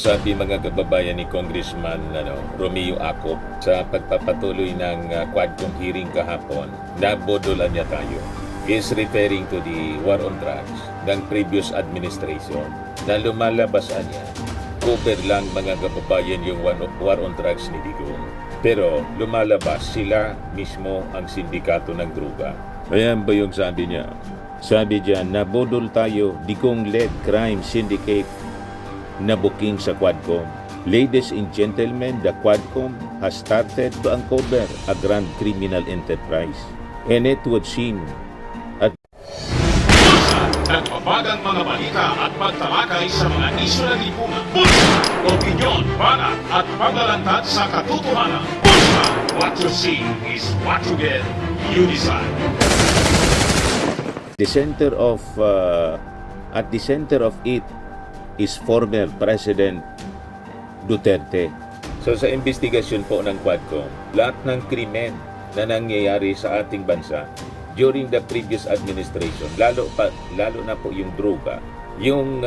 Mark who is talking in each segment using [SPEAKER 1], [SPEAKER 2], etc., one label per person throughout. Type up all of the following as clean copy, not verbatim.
[SPEAKER 1] Sabi mga kababayan ni Congressman Romeo Acop sa pagpapatuloy ng Quadcom hearing kahapon, nabodolan niya tayo. He is referring to the war on drugs ng previous administration na lumalabas niya. Cover lang mga kababayan yung war on drugs ni Digong. Pero lumalabas sila mismo ang sindikato ng droga. Ayan ba yung sabi niya? Sabi diyan, nabodol tayo, Digong-led crime syndicate na booking sa Quadcom. Ladies and gentlemen, the Quadcom has started to uncover a grand criminal enterprise. And it would seem at
[SPEAKER 2] nagpapagang mga balita at pagtalakay sa mga isyu ng lipunan. Bulsa! Opinyon, banat at paglalantad sa katotohanan. Bulsa! What you see is what you get. You decide.
[SPEAKER 1] the center of it is former President Duterte. So sa investigasyon po ng Quadcom, lahat ng krimen na nangyayari sa ating bansa during the previous administration, lalo na po yung droga, yung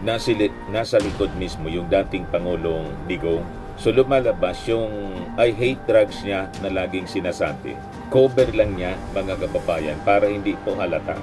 [SPEAKER 1] nasa likod mismo yung dating Pangulong Digong. So lumalabas yung I hate drugs niya na laging sinasabi. Cover lang niya mga kababayan para hindi po halata.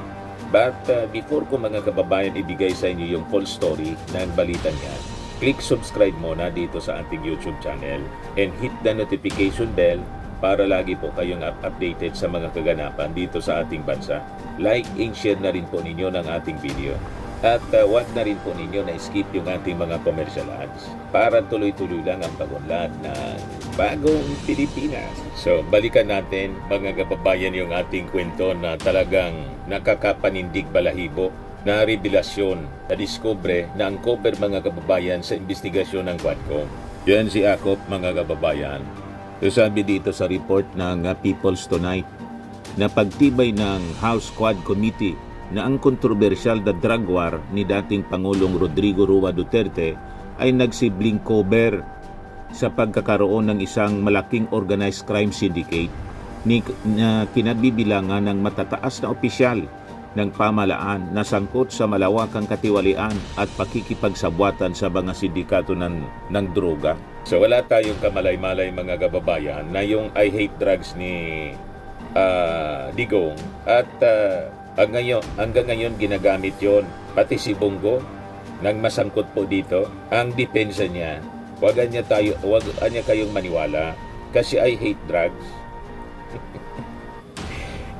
[SPEAKER 1] But before ko mga kababayan ibigay sa inyo yung full story ng balita niya, click subscribe muna dito sa ating YouTube channel and hit the notification bell para lagi po kayong updated sa mga kaganapan dito sa ating bansa. Like and share na rin po ninyo ng ating video. At wag na rin po ninyo na skip yung ating mga commercial ads para tuloy-tuloy lang ang pagunlad ng bagong Pilipinas. So, balikan natin mga kababayan yung ating kwento na talagang nakakapanindig balahibo na revelasyon na diskubre na ang cover mga kababayan sa investigasyon ng Quadcom. Yan si Acop mga kababayan. So, sabi dito sa report ng People's Tonight na pagtibay ng House Quad Committee na ang kontrobersyal na drug war ni dating Pangulong Rodrigo Roa Duterte ay nagsibling cover sa pagkakaroon ng isang malaking organized crime syndicate na kinabibilangan ng matataas na opisyal ng pamahalaan na sangkot sa malawakang katiwalian at pakikipagsabwatan sa mga sindikato ng droga. So wala tayong kamalay-malay mga kababayan na yung I hate drugs ni Digong at hanggang ngayon ginagamit yon. Pati si Bongo nang masangkot po dito, ang depensa niya, wag niya kayong maniwala kasi I hate drugs.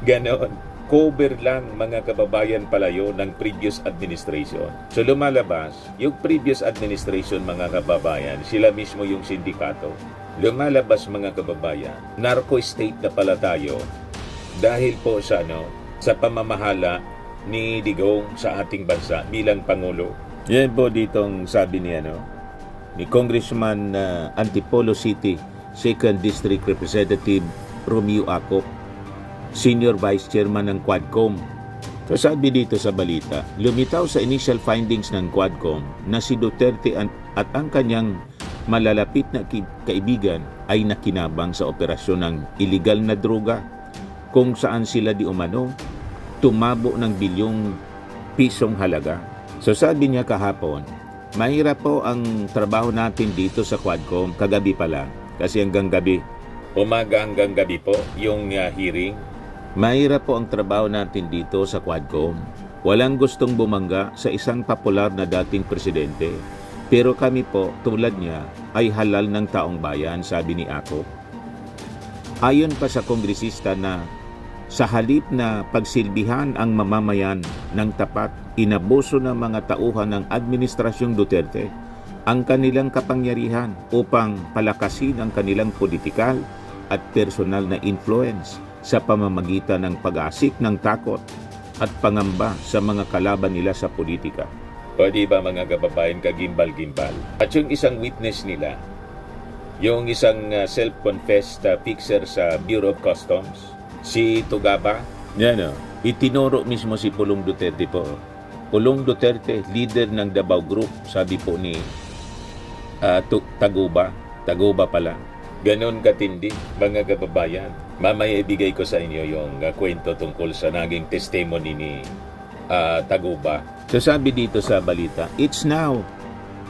[SPEAKER 1] Ganon. Cover lang mga kababayan palayo ng previous administration. So lumalabas, yung previous administration mga kababayan, sila mismo yung sindikato. Lumalabas mga kababayan, narco state na pala tayo dahil po sa pamamahala ni Digong sa ating bansa bilang Pangulo. Yan po ditong sabi ni Congressman Antipolo City 2nd District Representative Romeo Acop, Senior Vice Chairman ng Quadcom. So sabi dito sa balita, lumitaw sa initial findings ng Quadcom na si Duterte at ang kanyang malalapit na kaibigan ay nakinabang sa operasyon ng illegal na droga kung saan sila di umano tumabo ng bilyong pisong halaga. So sabi niya kahapon, mahirap po ang trabaho natin dito sa Quadcom kagabi pala kasi hanggang gabi. Umaga hanggang gabi po yung hearing. Mahirap po ang trabaho natin dito sa Quadcom. Walang gustong bumangga sa isang popular na dating presidente. Pero kami po, tulad niya, ay halal ng taong bayan, sabi ni Acop. Ayon pa sa kongresista na sa halip na pagsilbihan ang mamamayan ng tapat, inabuso ng mga tauhan ng Administrasyong Duterte ang kanilang kapangyarihan upang palakasin ang kanilang politikal at personal na influence sa pamamagitan ng pag-asik ng takot at pangamba sa mga kalaban nila sa politika. O di ba mga kababayan, kagimbal-gimbal? At yung isang witness nila, yung isang self-confessed fixer sa Bureau of Customs, si Tugaba, itinuro mismo si Pulong Duterte po. Pulong Duterte, leader ng Davao Group, sabi po ni Taguba pala. Ganon katindi, mga kababayan. Mamaya ibigay ko sa inyo yung kwento tungkol sa naging testimony ni Taguba. So sabi dito sa balita, it's now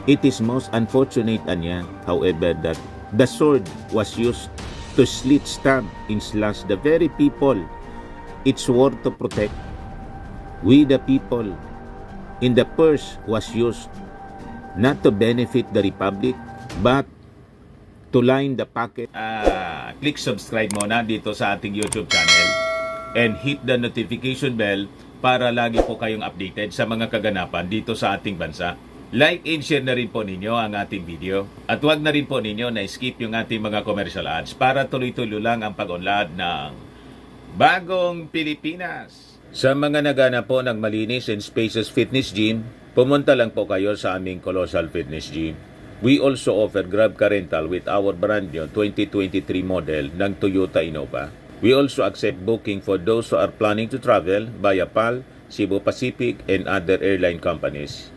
[SPEAKER 1] It is most unfortunate, anya, however, that the sword was used to slit, stab, and slash the very people it swore to protect. We the people, in the purse was used not to benefit the Republic, but to line the pocket. Click subscribe muna dito sa ating YouTube channel and hit the notification bell para lagi po kayong updated sa mga kaganapan dito sa ating bansa. Like and share na rin po ninyo ang ating video. At huwag na rin po ninyo na skip yung ating mga commercial ads para tuloy-tuloy lang ang pag-unlad ng Bagong Pilipinas. Sa mga nagana po ng malinis and spacious fitness gym, pumunta lang po kayo sa aming Colossal Fitness Gym. We also offer Grab Car Rental with our brand new 2023 model ng Toyota Innova. We also accept booking for those who are planning to travel via PAL, Cebu Pacific, and other airline companies,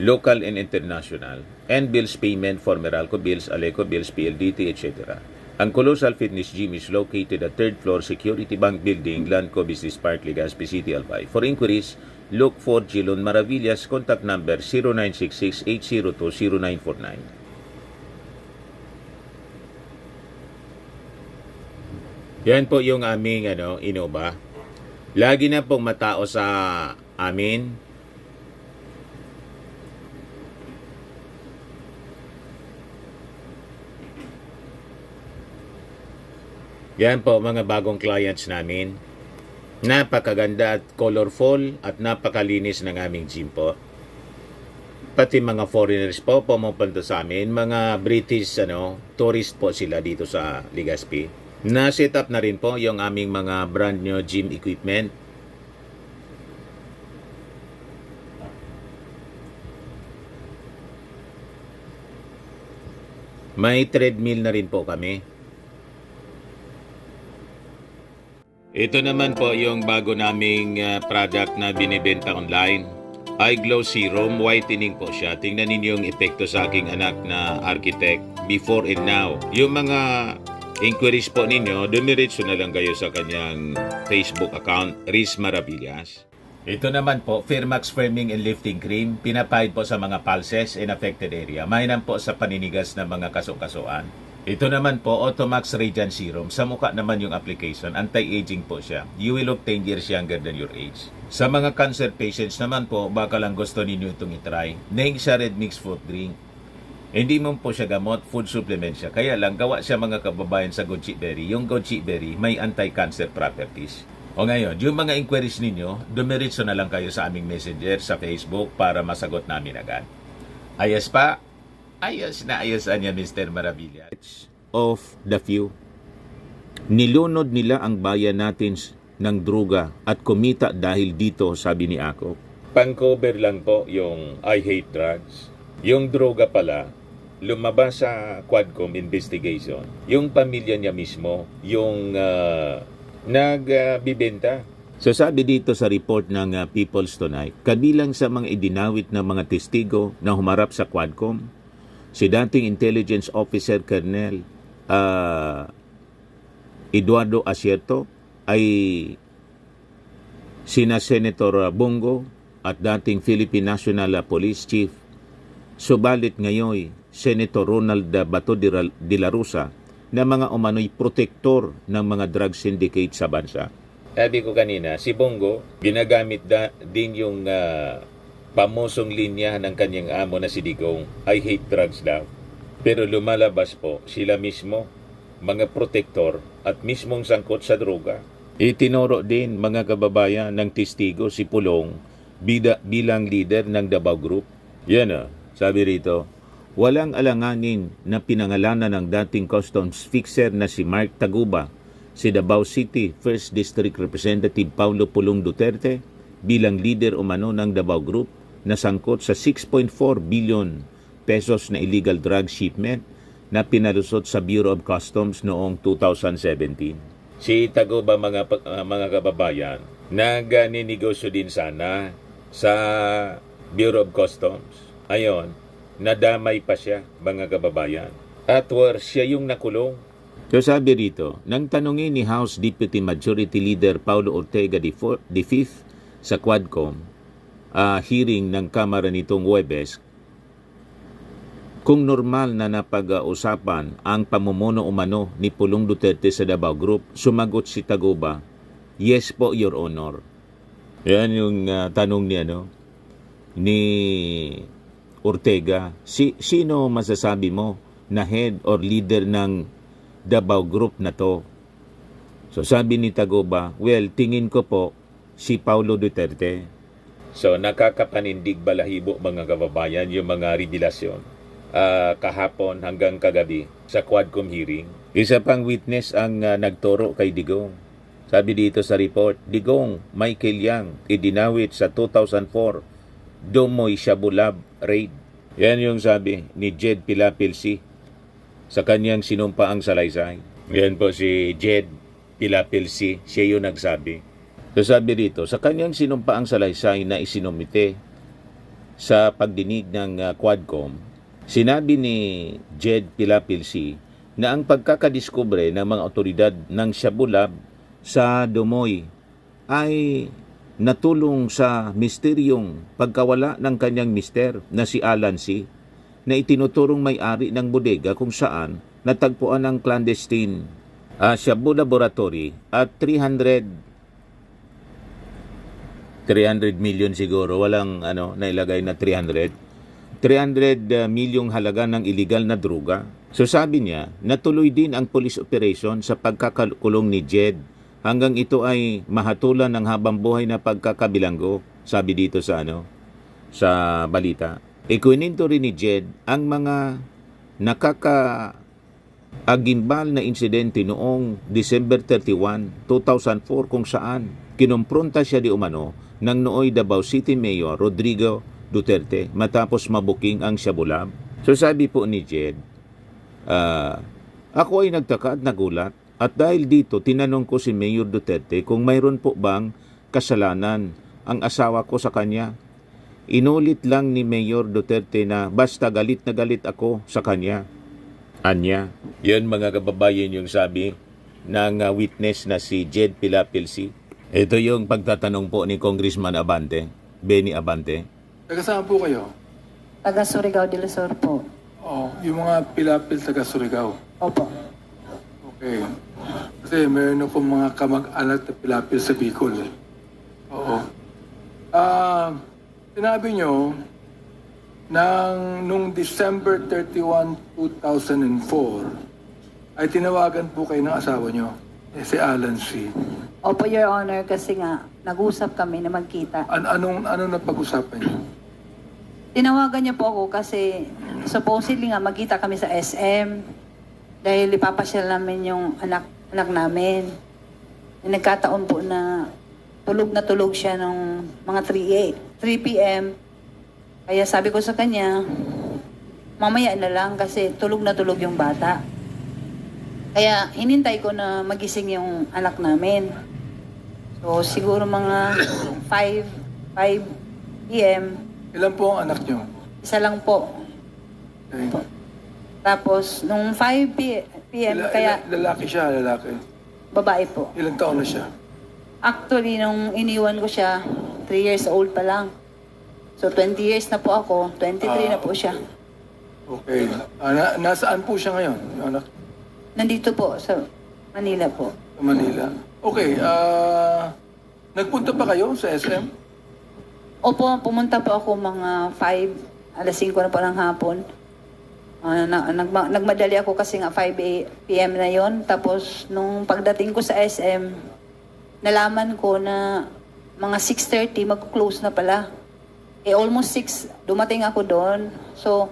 [SPEAKER 1] local and international, and bills payment for Meralco Bills, Aleco Bills, PLDT, etc. Ang Colossal Fitness Gym is located at 3rd floor Security Bank Building, Lanco Business Park, Legazpi City, Albay. For inquiries, look for Gilon Maravillas, contact number 0966-802-0949. Yan po yung aming Innova. Lagi na pong matao sa amin. Yan po mga bagong clients namin. Napakaganda at colorful at napakalinis ng aming gym po. Pati mga foreigners po pumupunta sa amin, mga British tourist po sila dito sa Legazpi. Na-set up na rin po yung aming mga brand new gym equipment. May treadmill na rin po kami. Ito naman po yung bago naming product na binibenta online. Eye Glow Serum, whitening po siya. Tingnan ninyo yung epekto sa aking anak na architect before and now. Yung mga inquiries po ninyo, dumiretso na lang kayo sa kanyang Facebook account, Riz Maravillas. Ito naman po, Firmax Firming and Lifting Cream, pinapahid po sa mga pulses in affected area. Mainam po sa paninigas ng mga kasukasuan. Ito naman po, Automax Radiant Serum. Sa mukha naman yung application, anti-aging po siya. You will look 10 years younger than your age. Sa mga cancer patients naman po, baka lang gusto ninyo itong itry. Neng siya red mixed fruit drink. Hindi mo po siya gamot, food supplement siya. Kaya lang, gawa siya mga kababayan sa goji berry. Yung goji berry may anti-cancer properties. O ngayon, yung mga inquiries ninyo, dumiretso na lang kayo sa aming messenger sa Facebook para masagot namin agad. Ayos pa? Ayos na ayos niya, Mr. Maravilla. Of the few. Nilunod nila ang bayan natin ng droga at kumita dahil dito, sabi ni Ako. Pang-cover lang po yung I hate drugs. Yung droga pala, lumabas sa Quadcom investigation. Yung pamilya niya mismo, yung nagbibenta. So sabi dito sa report ng People's Tonight, kabilang sa mga idinawit na mga testigo na humarap sa Quadcom, si dating Intelligence Officer Colonel Eduardo Asierto ay sina Senator Bongo at dating Philippine National Police Chief. Subalit ngayon, Senator Ronald Bato de la Rosa na mga umano'y protektor ng mga drug syndicate sa bansa. Sabi ko kanina, si Bongo, ginagamit din yung pamosong linya ng kanyang amo na si Digong, I hate drugs daw. Pero lumalabas po sila mismo, mga protektor at mismong sangkot sa droga. Itinuro din mga kababayan ng testigo si Pulong bilang leader ng Davao Group. Yan sabi rito, walang alanganin na pinangalanan ng dating customs fixer na si Mark Taguba, si Davao City 1st District Representative Paulo Pulong Duterte bilang leader umano ng Davao Group na sangkot sa 6.4 billion pesos na illegal drug shipment na pinalusot sa Bureau of Customs noong 2017. Si Taguba mga kababayan, nagninegosyo din sana sa Bureau of Customs. Ayon, nadamay pa siya mga kababayan. At siya yung nakulong. So sabi rito, nang tanungin ni House Deputy Majority Leader Paulo Ortega V sa Quadcom, hearing ng Kamara nitong Huwebes, kung normal na napag-usapan ang pamumuno umano ni Pulong Duterte sa Davao Group, sumagot si Taguba, yes po, Your Honor. Yan yung tanong ni Ortega. Sino masasabi mo na head or leader ng Davao Group na to? So sabi ni Taguba, well, tingin ko po si Paulo Duterte. So nakakapanindig balahibo mga kababayan yung mga revelasyon kahapon hanggang kagabi sa Quadcom hearing. Isa pang witness ang nagturo kay Digong. Sabi dito sa report, Digong, Michael Yang, idinawit sa 2004 Domoy Shabulab raid. Yan yung sabi ni Jed Pilapilsi sa kanyang sinumpaang salaysay. Yan po si Jed Pilapilsi, siya yung nagsabi. So sabi dito, sa kanyang sinumpaang salaysay na isinumite sa pagdinig ng Quadcom, sinabi ni Jed Pilapilsi na ang pagkakadiskubre ng mga otoridad ng Shabulab sa Domoy ay natulong sa misteryong pagkawala ng kanyang mister na si Alan C. na itinuturong may-ari ng bodega kung saan natagpuan ang clandestine Shabu Laboratory at 300 million siguro, walang nailagay na 300 milyong halaga ng illegal na droga. So sabi niya, natuloy din ang police operation sa pagkakakulong ni Jed hanggang ito ay mahatulan ng habang buhay na pagkakabilanggo, sabi dito sa sa balita. Ikuininto rin ni Jed ang mga nakakaagimbal na insidente noong December 31, 2004 kung saan kinumpronta siya di umano ng nooy Davao City Mayor Rodrigo Duterte matapos mabuking ang Shabulab. So sabi po ni Jed, ako ay nagtaka at nagulat at dahil dito tinanong ko si Mayor Duterte kung mayroon po bang kasalanan ang asawa ko sa kanya. Inulit lang ni Mayor Duterte na basta galit na galit ako sa kanya. Anya. Yan mga kababayan yung sabi ng witness na si Jed Pilapilsi. Ito yung pagtatanong po ni Congressman Abante, Benny Abante.
[SPEAKER 3] Taga saan po kayo?
[SPEAKER 4] Taga Surigao del Sur po.
[SPEAKER 3] Oo, yung mga Pilapil taga Surigao.
[SPEAKER 4] Opo.
[SPEAKER 3] Okay. Kasi mayroon akong mga kamag-anak na Pilapil sa Bicol. Oo. Sinabi nyo, nung December 31, 2004, ay tinawagan po kayo ng asawa nyo, si Alan C.
[SPEAKER 4] Opo, Your Honor, kasi nga, nag-usap kami na magkita.
[SPEAKER 3] Anong napag-usapan nyo?
[SPEAKER 4] Tinawagan niya po ako kasi supposedly nga magkita kami sa SM dahil ipapasyal namin yung anak namin. Nagkataon po na tulog siya nung mga 3 p.m. Kaya sabi ko sa kanya, mamaya na lang kasi tulog yung bata. Kaya hinintay ko na magising yung anak namin. So siguro mga 5 p.m.
[SPEAKER 3] Ilan po ang anak nyo?
[SPEAKER 4] Isa lang po.
[SPEAKER 3] Okay.
[SPEAKER 4] Tapos nung 5 p.m. kaya
[SPEAKER 3] Lalaki siya, lalaki.
[SPEAKER 4] babae po.
[SPEAKER 3] Ilang taon na siya?
[SPEAKER 4] Actually, nung iniwan ko siya, 3 years old pa lang. So 20 years na po ako, 23 na po siya.
[SPEAKER 3] Okay. Nasaan po siya ngayon, yung anak?
[SPEAKER 4] Nandito po sa Manila po.
[SPEAKER 3] Sa Manila. Okay. Nagpunta pa kayo sa SM?
[SPEAKER 4] Opo, pumunta po ako mga 5, alas 5 na po ng hapon. Nagmadali ako kasi nga 5 p.m. na yon. Tapos nung pagdating ko sa SM, nalaman ko na mga 6:30 mag-close na pala. Almost 6, dumating ako doon. So,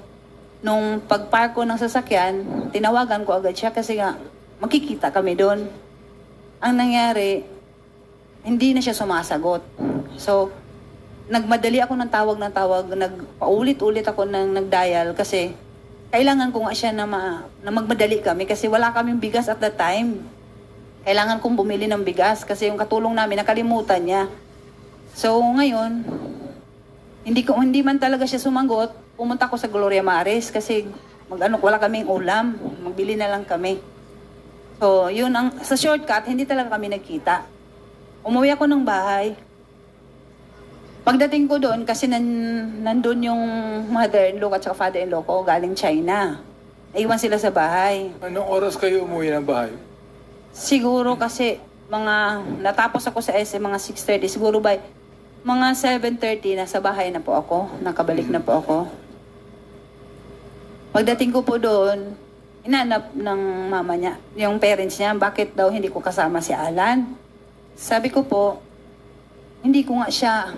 [SPEAKER 4] nung pagpark ko ng sasakyan, tinawagan ko agad siya kasi nga makikita kami doon. Ang nangyari, hindi na siya sumasagot. So, nagmadali ako ng tawag, nagpaulit-ulit ako nagdial kasi kailangan ko nga siya na magmadali kami kasi wala kaming bigas at that time. Kailangan kong bumili ng bigas kasi yung katulong namin nakalimutan niya. So ngayon, hindi man talaga siya sumagot, pumunta ko sa Gloria Maris kasi wala kaming ulam, magbili na lang kami. So yun, sa shortcut, hindi talaga kami nagkita. Umuwi ako ng bahay. Pagdating ko doon, kasi nandun yung mother-in-law at saka father-in-law ko galing China. Naiwan sila sa bahay.
[SPEAKER 3] Anong oras kayo umuwi ng bahay?
[SPEAKER 4] Siguro kasi natapos ako sa SM mga 6:30. Siguro by mga 7:30 nasa bahay na po ako. Nakabalik na po ako. Pagdating ko po doon, inanap ng mama niya, yung parents niya, bakit daw hindi ko kasama si Alan. Sabi ko po, hindi ko siya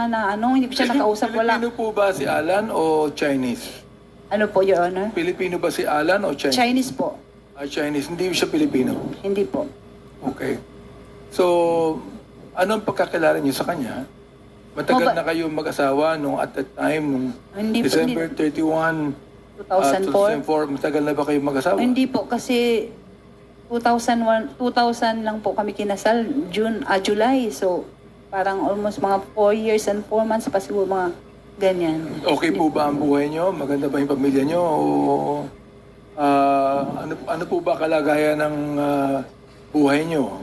[SPEAKER 4] nakausap, wala.
[SPEAKER 3] Pilipino po ba si Alan o Chinese?
[SPEAKER 4] Ano po, Your Honor?
[SPEAKER 3] Pilipino ba si Alan o Chinese?
[SPEAKER 4] Chinese po.
[SPEAKER 3] Chinese, hindi siya Pilipino.
[SPEAKER 4] Hindi po.
[SPEAKER 3] Okay. So, anong pagkakilala niyo sa kanya? Matagal na kayo mag-asawa nung at that time, nung
[SPEAKER 4] Hindi po,
[SPEAKER 3] December 31,
[SPEAKER 4] 2004.
[SPEAKER 3] 2004, matagal na ba kayo mag-asawa?
[SPEAKER 4] Hindi po kasi 2000 lang po kami kinasal, July. So, parang almost mga 4 years and 4 months pa siguro mga ganyan.
[SPEAKER 3] Okay po ba ang buhay niyo? Maganda ba yung pamilya niyo? O ano po ba kalagayan ng buhay niyo?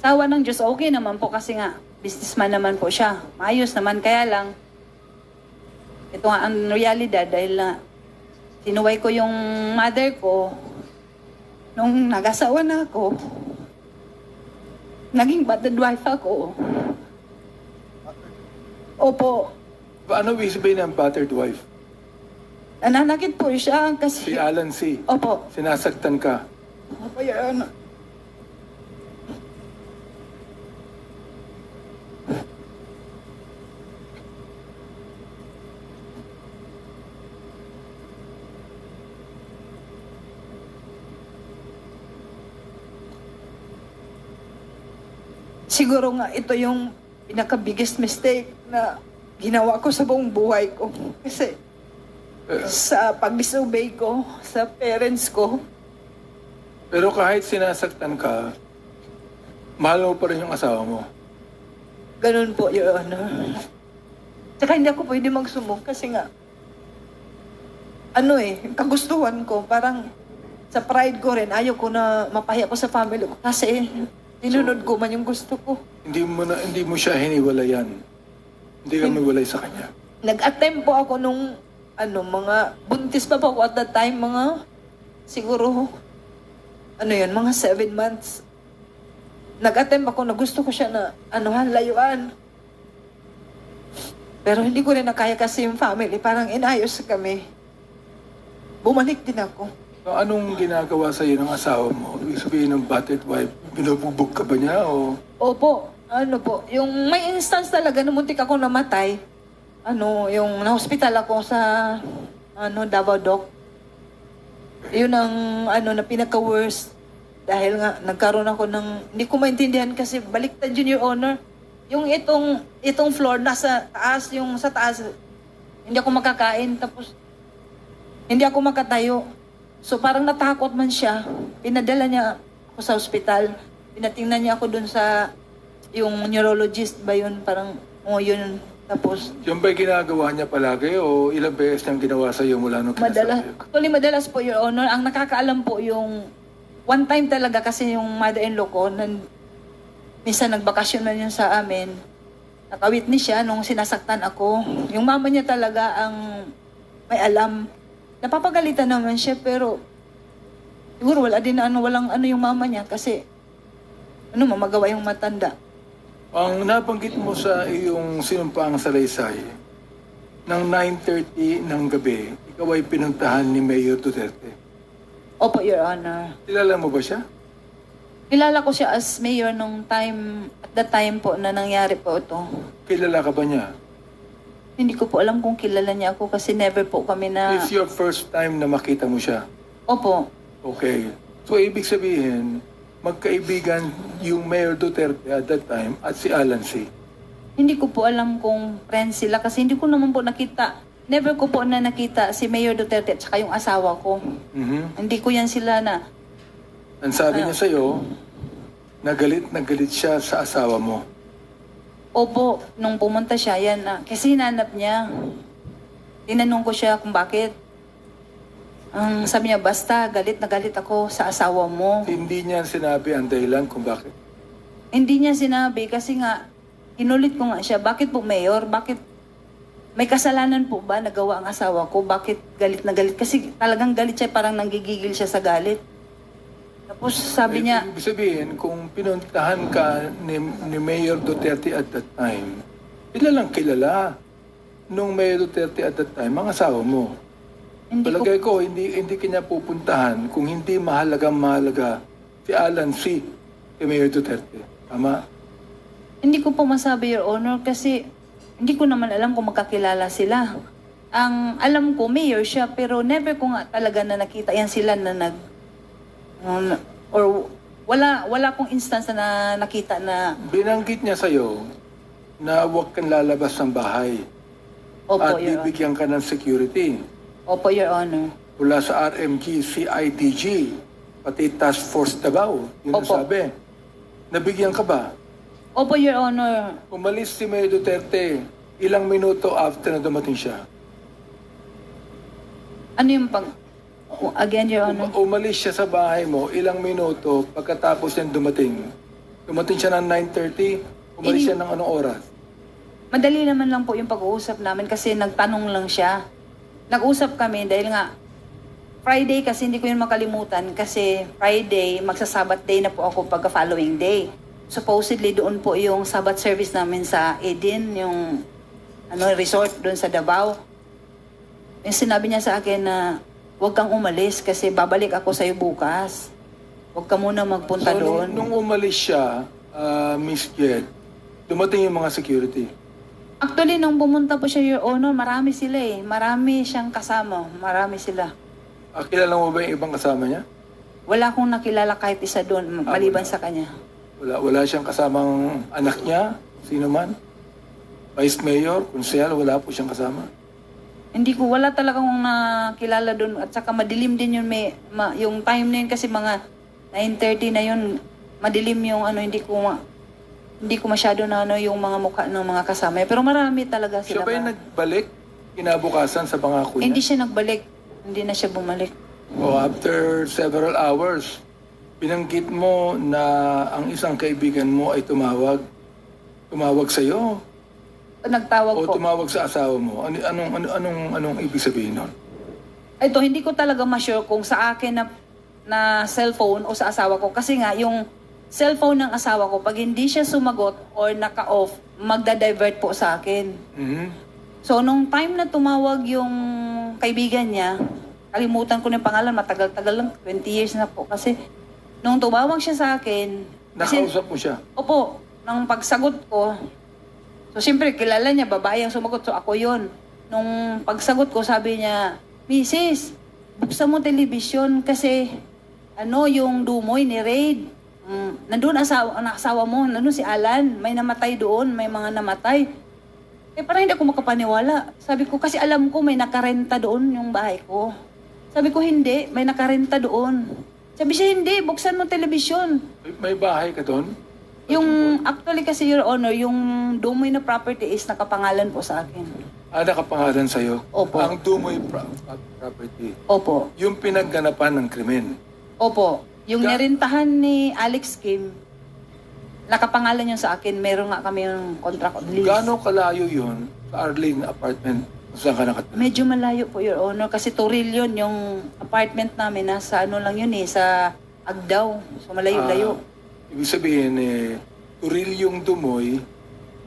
[SPEAKER 4] Sawa ng Diyos, okay naman po kasi nga, businessman naman po siya. Maayos naman, kaya lang, ito nga ang realidad dahil na sinuway ko yung mother ko nung nag-asawa na ako. Naging battered wife ako. Opo,
[SPEAKER 3] Ano ibig sabihin ng battered wife?
[SPEAKER 4] nananakit po siya
[SPEAKER 3] Si
[SPEAKER 4] kasi...
[SPEAKER 3] Alan C.
[SPEAKER 4] Opo.
[SPEAKER 3] Sinasaktan ka.
[SPEAKER 4] Opo, Your Honor. Siguro nga ito yung pinaka-biggest mistake na ginawa ko sa buong buhay ko. Kasi sa pag-disobey ko sa parents ko,
[SPEAKER 3] Pero kahit sinasaktan ka, mahal mo pa rin yung asawa mo.
[SPEAKER 4] ganun po, Your Honor. Tsaka hindi ako pwede magsumong kasi nga, kagustuhan ko, parang sa pride ko rin, ayaw ko na mapahiya ko sa family ko kasi tinunod ko man yung gusto ko.
[SPEAKER 3] Hindi mo siya hiniwalayan. Hindi ka miwalay sa kanya.
[SPEAKER 4] Nag-attempt po ako nung mga buntis pa po ako at that time, mga siguro mga 7 months. Nag-attempt ako na gusto ko siya na layuan. Pero hindi ko rin nakaya kasi yung family, parang inayos kami. Bumalik din ako.
[SPEAKER 3] So, anong ginagawa sa iyo ng asawa mo? Ibig sabihin ng battered wife, binubugbog ka ba niya o...
[SPEAKER 4] Opo, yung may instance talaga na muntik ako namatay. Yung na-hospital ako sa Davao Doc. Yun ang na pinaka-worst. Dahil nga nagkaroon ako ng hindi ko maintindihan kasi baliktad yun, Your Honor. Yung itong floor nasa taas, yung sa taas hindi ako makakain tapos hindi ako makatayo. So parang natakot man siya. Pinadala niya ako sa ospital. Pinatingnan niya ako dun sa yung neurologist ba yun, parang yun. Tapos
[SPEAKER 3] Yung ba'y ginagawa niya palagi o ilang beses niyang ginawa sa iyo mula nung
[SPEAKER 4] madalas po, Your Honor. Ang nakakaalam po yung one time talaga kasi yung mother-in-law ko, minsan nagbakasyon na yun sa amin. Naka-witness siya nung sinasaktan ako. Yung mama niya talaga ang may alam. Napapagalitan naman siya pero siguro walang yung mama niya kasi mamagawa yung matanda.
[SPEAKER 3] Ang nabanggit mo sa iyong sinumpaang salaysay, ng 9:30 ng gabi, ikaw ay pinuntahan ni Mayor Duterte.
[SPEAKER 4] Opo, Your Honor.
[SPEAKER 3] Kilala mo ba siya?
[SPEAKER 4] Kilala ko siya as mayor nung time, at that time po na nangyari po ito.
[SPEAKER 3] Kilala ka ba niya?
[SPEAKER 4] Hindi ko po alam kung kilala niya ako kasi never po kami na...
[SPEAKER 3] It's your first time na makita mo siya.
[SPEAKER 4] Opo.
[SPEAKER 3] Okay. So, ibig sabihin, magkaibigan yung Mayor Duterte at that time at si Alan C.
[SPEAKER 4] Hindi ko po alam kung friends sila kasi hindi ko naman po nakita. Never ko po na nakita si Mayor Duterte at saka yung asawa ko. Hindi ko yan sila na...
[SPEAKER 3] Ang sabi niya sa'yo, na galit siya sa asawa mo.
[SPEAKER 4] Opo, nung pumunta siya, yan na. Kasi hinanap niya. Tinanong ko siya kung bakit. Ang sabi niya, basta galit na galit ako sa asawa mo.
[SPEAKER 3] Hindi niya sinabi ang dahilan kung bakit.
[SPEAKER 4] Hindi niya sinabi kasi nga, Kinulit ko nga siya, bakit po Mayor? Bakit may kasalanan po ba nagawa ang asawa ko? Bakit galit na galit? Kasi talagang galit siya, parang nanggigigil siya sa galit. Tapos sabi niya,
[SPEAKER 3] Ibig sabihin, kung pinuntahan ka ni Mayor Duterte at that time, kilalang kilala nung Mayor Duterte at that time, ang asawa mo.
[SPEAKER 4] hindi ko,
[SPEAKER 3] Palagay ko, hindi kanya pupuntahan kung hindi mahalaga si Alan C. kay Mayor Duterte. Tama?
[SPEAKER 4] hindi ko po masabi, Your Honor, kasi hindi ko naman alam kung magkakilala sila. Ang alam ko, Mayor siya, pero never ko nga talaga na nakita yan sila na or wala kong instance na nakita na
[SPEAKER 3] Binanggit niya sa'yo na huwag kang lalabas ng bahay
[SPEAKER 4] opo,
[SPEAKER 3] at
[SPEAKER 4] Your Honor.
[SPEAKER 3] bibigyan ka ng security
[SPEAKER 4] Opo, Your Honor.
[SPEAKER 3] mula sa RMG, CIDG, pati Task Force Davao. Yun ang
[SPEAKER 4] Opo.
[SPEAKER 3] sabi. Nabigyan ka ba?
[SPEAKER 4] Opo, Your Honor.
[SPEAKER 3] Umalis si Mayor Duterte ilang minuto after na dumating siya.
[SPEAKER 4] Ano yung again, Your Honor?
[SPEAKER 3] Umalis siya sa bahay mo ilang minuto pagkatapos niya dumating. Dumating siya ng 9:30, umalis siya ng anong oras?
[SPEAKER 4] Madali naman lang po yung pag-uusap namin kasi nagtanong lang siya. Nag-usap kami dahil nga Friday kasi hindi ko yun makalimutan kasi Friday, magsa-Sabbath day na po ako pagka following day. Supposedly doon po yung Sabbath service namin sa Eden, yung resort doon sa Davao. Yung sinabi niya sa akin na huwag kang umalis kasi babalik ako sa'yo bukas. Huwag ka muna magpunta
[SPEAKER 3] So,
[SPEAKER 4] doon.
[SPEAKER 3] nung umalis siya, Miss Jed, dumating yung mga security.
[SPEAKER 4] Actually, nung pumunta po siya, Your Honor, marami sila eh. Marami siyang kasama. Marami sila.
[SPEAKER 3] Kilala mo ba yung ibang kasama niya?
[SPEAKER 4] Wala akong nakilala kahit isa doon, maliban sa kanya.
[SPEAKER 3] Wala siyang kasamang anak niya, sino man? Vice Mayor, Konsehal, wala po siyang kasama.
[SPEAKER 4] Hindi ko, wala talagang nakilala doon. At saka madilim din yun, yung time na yun kasi mga 9:30 na yun, madilim yung hindi ko masyado na yung mga mukha ng mga kasama. Pero marami talaga
[SPEAKER 3] Siya
[SPEAKER 4] sila.
[SPEAKER 3] ba yung nagbalik kinabukasan sa pangako
[SPEAKER 4] Hindi
[SPEAKER 3] niya?
[SPEAKER 4] siya nagbalik. Hindi na siya bumalik.
[SPEAKER 3] O after several hours, binanggit mo na ang isang kaibigan mo ay tumawag sa iyo
[SPEAKER 4] Nagtawag
[SPEAKER 3] o
[SPEAKER 4] po.
[SPEAKER 3] tumawag sa asawa mo. Anong ibig sabihin nun?
[SPEAKER 4] Ito, hindi ko talaga ma-sure kung sa akin na cellphone o sa asawa ko. Kasi nga, yung cellphone ng asawa ko, pag hindi siya sumagot or naka-off, magda-divert po sa akin.
[SPEAKER 3] Mhm.
[SPEAKER 4] So, nung time na tumawag yung kaibigan niya, kalimutan ko na yung pangalan, matagal-tagal lang, 20 years na po. Kasi, nung tumawag siya sa akin, kasi,
[SPEAKER 3] Nakausap mo siya.
[SPEAKER 4] opo, nang pagsagot ko, so, siyempre, kilala niya, babae ang sumagot, so ako yon. Nung pagsagot ko, sabi niya, Mrs., buksan mo television kasi, yung Dumoy ni Raid, nandun asawa mo, nandun si Alan, may namatay doon, may mga namatay. Eh, parang hindi ako makapaniwala. Sabi ko, kasi alam ko may nakarenta doon yung bahay ko. Sabi ko, hindi, may nakarenta doon. Sabi siya, hindi, buksan mo television.
[SPEAKER 3] May bahay ka doon?
[SPEAKER 4] Yung, actually kasi, Your Honor, yung Dumoy na property is nakapangalan po sa akin.
[SPEAKER 3] Nakapangalan sa'yo?
[SPEAKER 4] Opo.
[SPEAKER 3] Ang Dumoy property.
[SPEAKER 4] Opo.
[SPEAKER 3] Yung pinagganapan ng krimen.
[SPEAKER 4] Opo. Yung
[SPEAKER 3] Ga-
[SPEAKER 4] narintahan ni Alex Kim, nakapangalan yun sa akin. Meron nga kami yung contract of lease.
[SPEAKER 3] Gaano kalayo yun sa Arlene apartment? Saan ka nakatira?
[SPEAKER 4] Medyo malayo po, Your Honor, kasi Toril yun, yung apartment namin, nasa lang yun sa Agdao. So, malayo-layo.
[SPEAKER 3] Ibig sabihin, Turil yung Dumoy,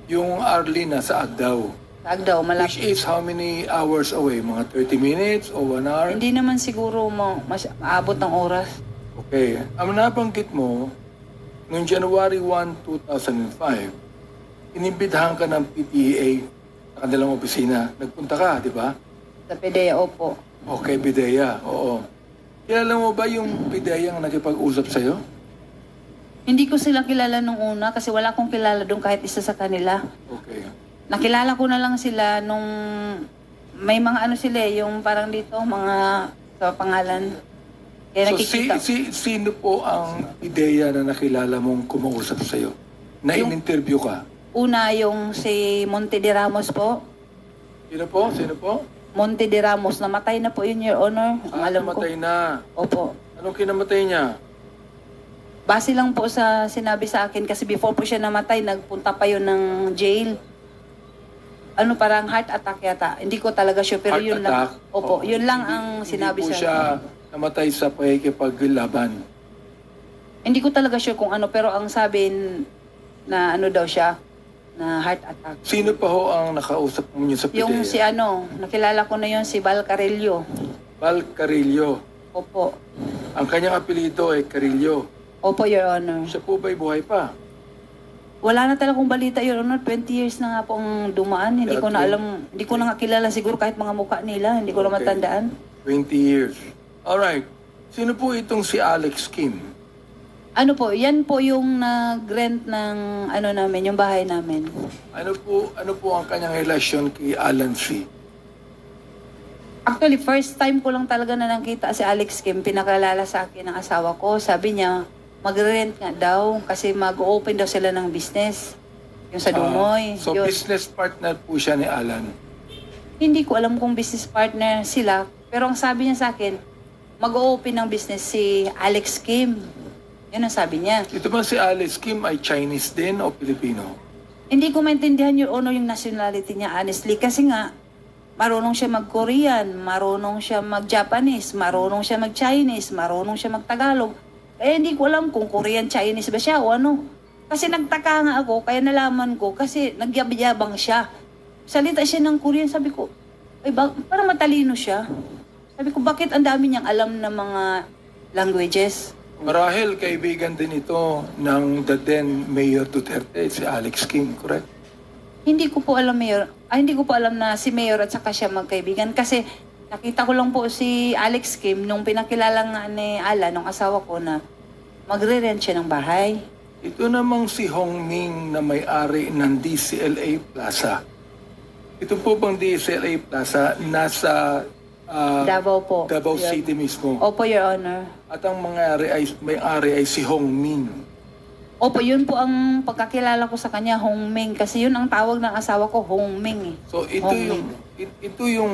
[SPEAKER 3] yung Arlene sa Agdao.
[SPEAKER 4] Sa Agdao,
[SPEAKER 3] Which
[SPEAKER 4] malapit.
[SPEAKER 3] is how many hours away? Mga 30 minutes o 1 hour?
[SPEAKER 4] Hindi naman siguro maabot ng oras.
[SPEAKER 3] Okay. Ang nabanggit mo, noong January 1, 2005, inimbitahan ka ng PPEA sa kanilang opisina. Nagpunta ka, di ba?
[SPEAKER 4] Sa PDEA, opo.
[SPEAKER 3] Okay, PIDEA, oo. Kilala mo ba yung PIDEA ang nakipag-usap sa'yo?
[SPEAKER 4] Hindi ko sila kilala nung una kasi wala akong kilala doon kahit isa sa kanila.
[SPEAKER 3] Okay.
[SPEAKER 4] Nakilala ko na lang sila nung may mga sila yung parang dito, mga sa pangalan. Kaya
[SPEAKER 3] So,
[SPEAKER 4] nakikita.
[SPEAKER 3] sino po ang PIDEA na nakilala mong kumausap sa'yo? Na in-interview ka?
[SPEAKER 4] Una yung si Monte de Ramos po.
[SPEAKER 3] Sino po? Sino po?
[SPEAKER 4] Monte de Ramos, namatay na po yun, Your Honor. Ang alam ko.
[SPEAKER 3] Namatay na.
[SPEAKER 4] Opo.
[SPEAKER 3] Anong kinamatay niya?
[SPEAKER 4] Base lang po sa sinabi sa akin kasi before po siya namatay, nagpunta pa yun ng jail. Ano, parang heart attack yata. Hindi ko talaga sure, pero
[SPEAKER 3] Heart
[SPEAKER 4] yun
[SPEAKER 3] attack?
[SPEAKER 4] lang. Opo,
[SPEAKER 3] Oo.
[SPEAKER 4] yun lang ang sinabi
[SPEAKER 3] Hindi po
[SPEAKER 4] sa
[SPEAKER 3] siya namatay sa pakikipaglaban.
[SPEAKER 4] Hindi ko talaga sure kung ano, pero ang sabi na ano daw siya, na heart attack.
[SPEAKER 3] Sino pa ho ang nakausap mo niyo sa PIDEA?
[SPEAKER 4] Yung si ano, nakilala ko na yun, si Val Carillo.
[SPEAKER 3] Val Carillo.
[SPEAKER 4] Opo.
[SPEAKER 3] Ang kanyang apelido ay Carillo.
[SPEAKER 4] Opo, Your Honor.
[SPEAKER 3] Siya po ba'y buhay pa?
[SPEAKER 4] Wala na talagang balita, Your Honor. 20 years na nga pong dumaan. Hindi ko na
[SPEAKER 3] Okay.
[SPEAKER 4] alam, hindi ko na nga kilala siguro kahit mga mukha nila. Hindi ko na
[SPEAKER 3] Okay.
[SPEAKER 4] matandaan.
[SPEAKER 3] 20 years. Alright. Sino po itong si Alex Kim?
[SPEAKER 4] Ano po, yan po yung nag-rent ng ano namin, yung bahay namin.
[SPEAKER 3] Ano po ang kanyang relasyon kay Alan C?
[SPEAKER 4] Actually, first time ko lang talaga na nakita si Alex Kim. Pinakalala sa akin ng asawa ko. Sabi niya, mag-rent nga daw kasi mag-open daw sila ng business. Yung sa Dumoy.
[SPEAKER 3] So
[SPEAKER 4] Yun.
[SPEAKER 3] business partner po siya ni Alan.
[SPEAKER 4] Hindi ko alam kung business partner sila. Pero ang sabi niya sa akin, mag-open ng business si Alex Kim. Yun ang sabi niya.
[SPEAKER 3] Ito ba si Alex Kim ay Chinese din o Pilipino?
[SPEAKER 4] Hindi ko maintindihan yung yung nationality niya, honestly. Kasi nga, marunong siya mag-Korean, marunong siya mag-Japanese, marunong siya mag-Chinese, marunong siya mag-Tagalog. Eh, hindi ko alam kung Korean, Chinese ba siya o ano. Kasi nagtaka nga ako, kaya nalaman ko, kasi nagyabang siya. Salita siya ng Korean, sabi ko, ay, parang matalino siya. Sabi ko, bakit ang dami niyang alam na mga languages?
[SPEAKER 3] Marahil kaibigan din ito ng the then Mayor Duterte, si Alex Kim, correct?
[SPEAKER 4] Hindi ko po alam, Mayor. Hindi ko po alam na si Mayor at saka siya magkaibigan. Kasi nakita ko lang po si Alex Kim nung pinakilala nga ni Ala, nung asawa ko, na magre-rent siya ng bahay.
[SPEAKER 3] Ito namang si Hong Ming na may-ari ng DCLA Plaza. Ito po bang DCLA Plaza nasa
[SPEAKER 4] Davao po.
[SPEAKER 3] Davao
[SPEAKER 4] Your-
[SPEAKER 3] City mismo?
[SPEAKER 4] Opo, Your Honor.
[SPEAKER 3] At ang may-ari ay si Hong Ming.
[SPEAKER 4] Opo, yun po ang pagkakilala ko sa kanya, Hong Ming. Kasi yun ang tawag ng asawa ko, Hong Ming. Eh.
[SPEAKER 3] So ito
[SPEAKER 4] Hong
[SPEAKER 3] yung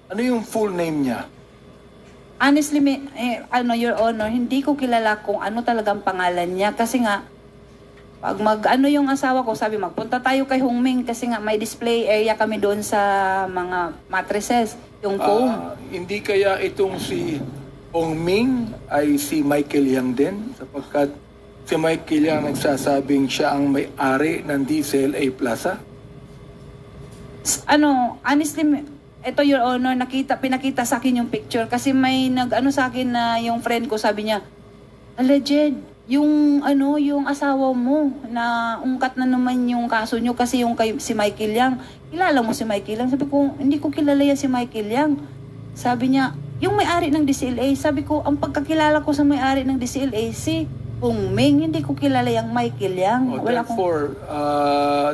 [SPEAKER 3] ano yung full name niya?
[SPEAKER 4] Honestly, Your Honor, hindi ko kilala kung ano talagang pangalan niya. Kasi nga, pag yung asawa ko, sabi, magpunta tayo kay Hong Ming kasi nga may display area kami doon sa mga mattresses, yung foam.
[SPEAKER 3] Hindi kaya itong si Hong Ming ay si Michael Yang din? Sapagkat si Michael Yang nagsasabing siya ang may-ari ng DCLA Plaza?
[SPEAKER 4] Honestly, ito, Your Honor, pinakita sa akin yung picture kasi may sa akin na yung friend ko, sabi niya, alleged, yung asawa mo na ungkat na naman yung kaso nyo kasi yung si Michael Yang. Kilala mo si Michael Yang? Sabi ko, hindi ko kilala yan si Michael Yang. Sabi niya, yung may-ari ng DCLA. Sabi ko, ang pagkakilala ko sa may-ari ng DCLA, si Hong Ming, hindi ko kilala yung Michael Yang.
[SPEAKER 3] Therefore,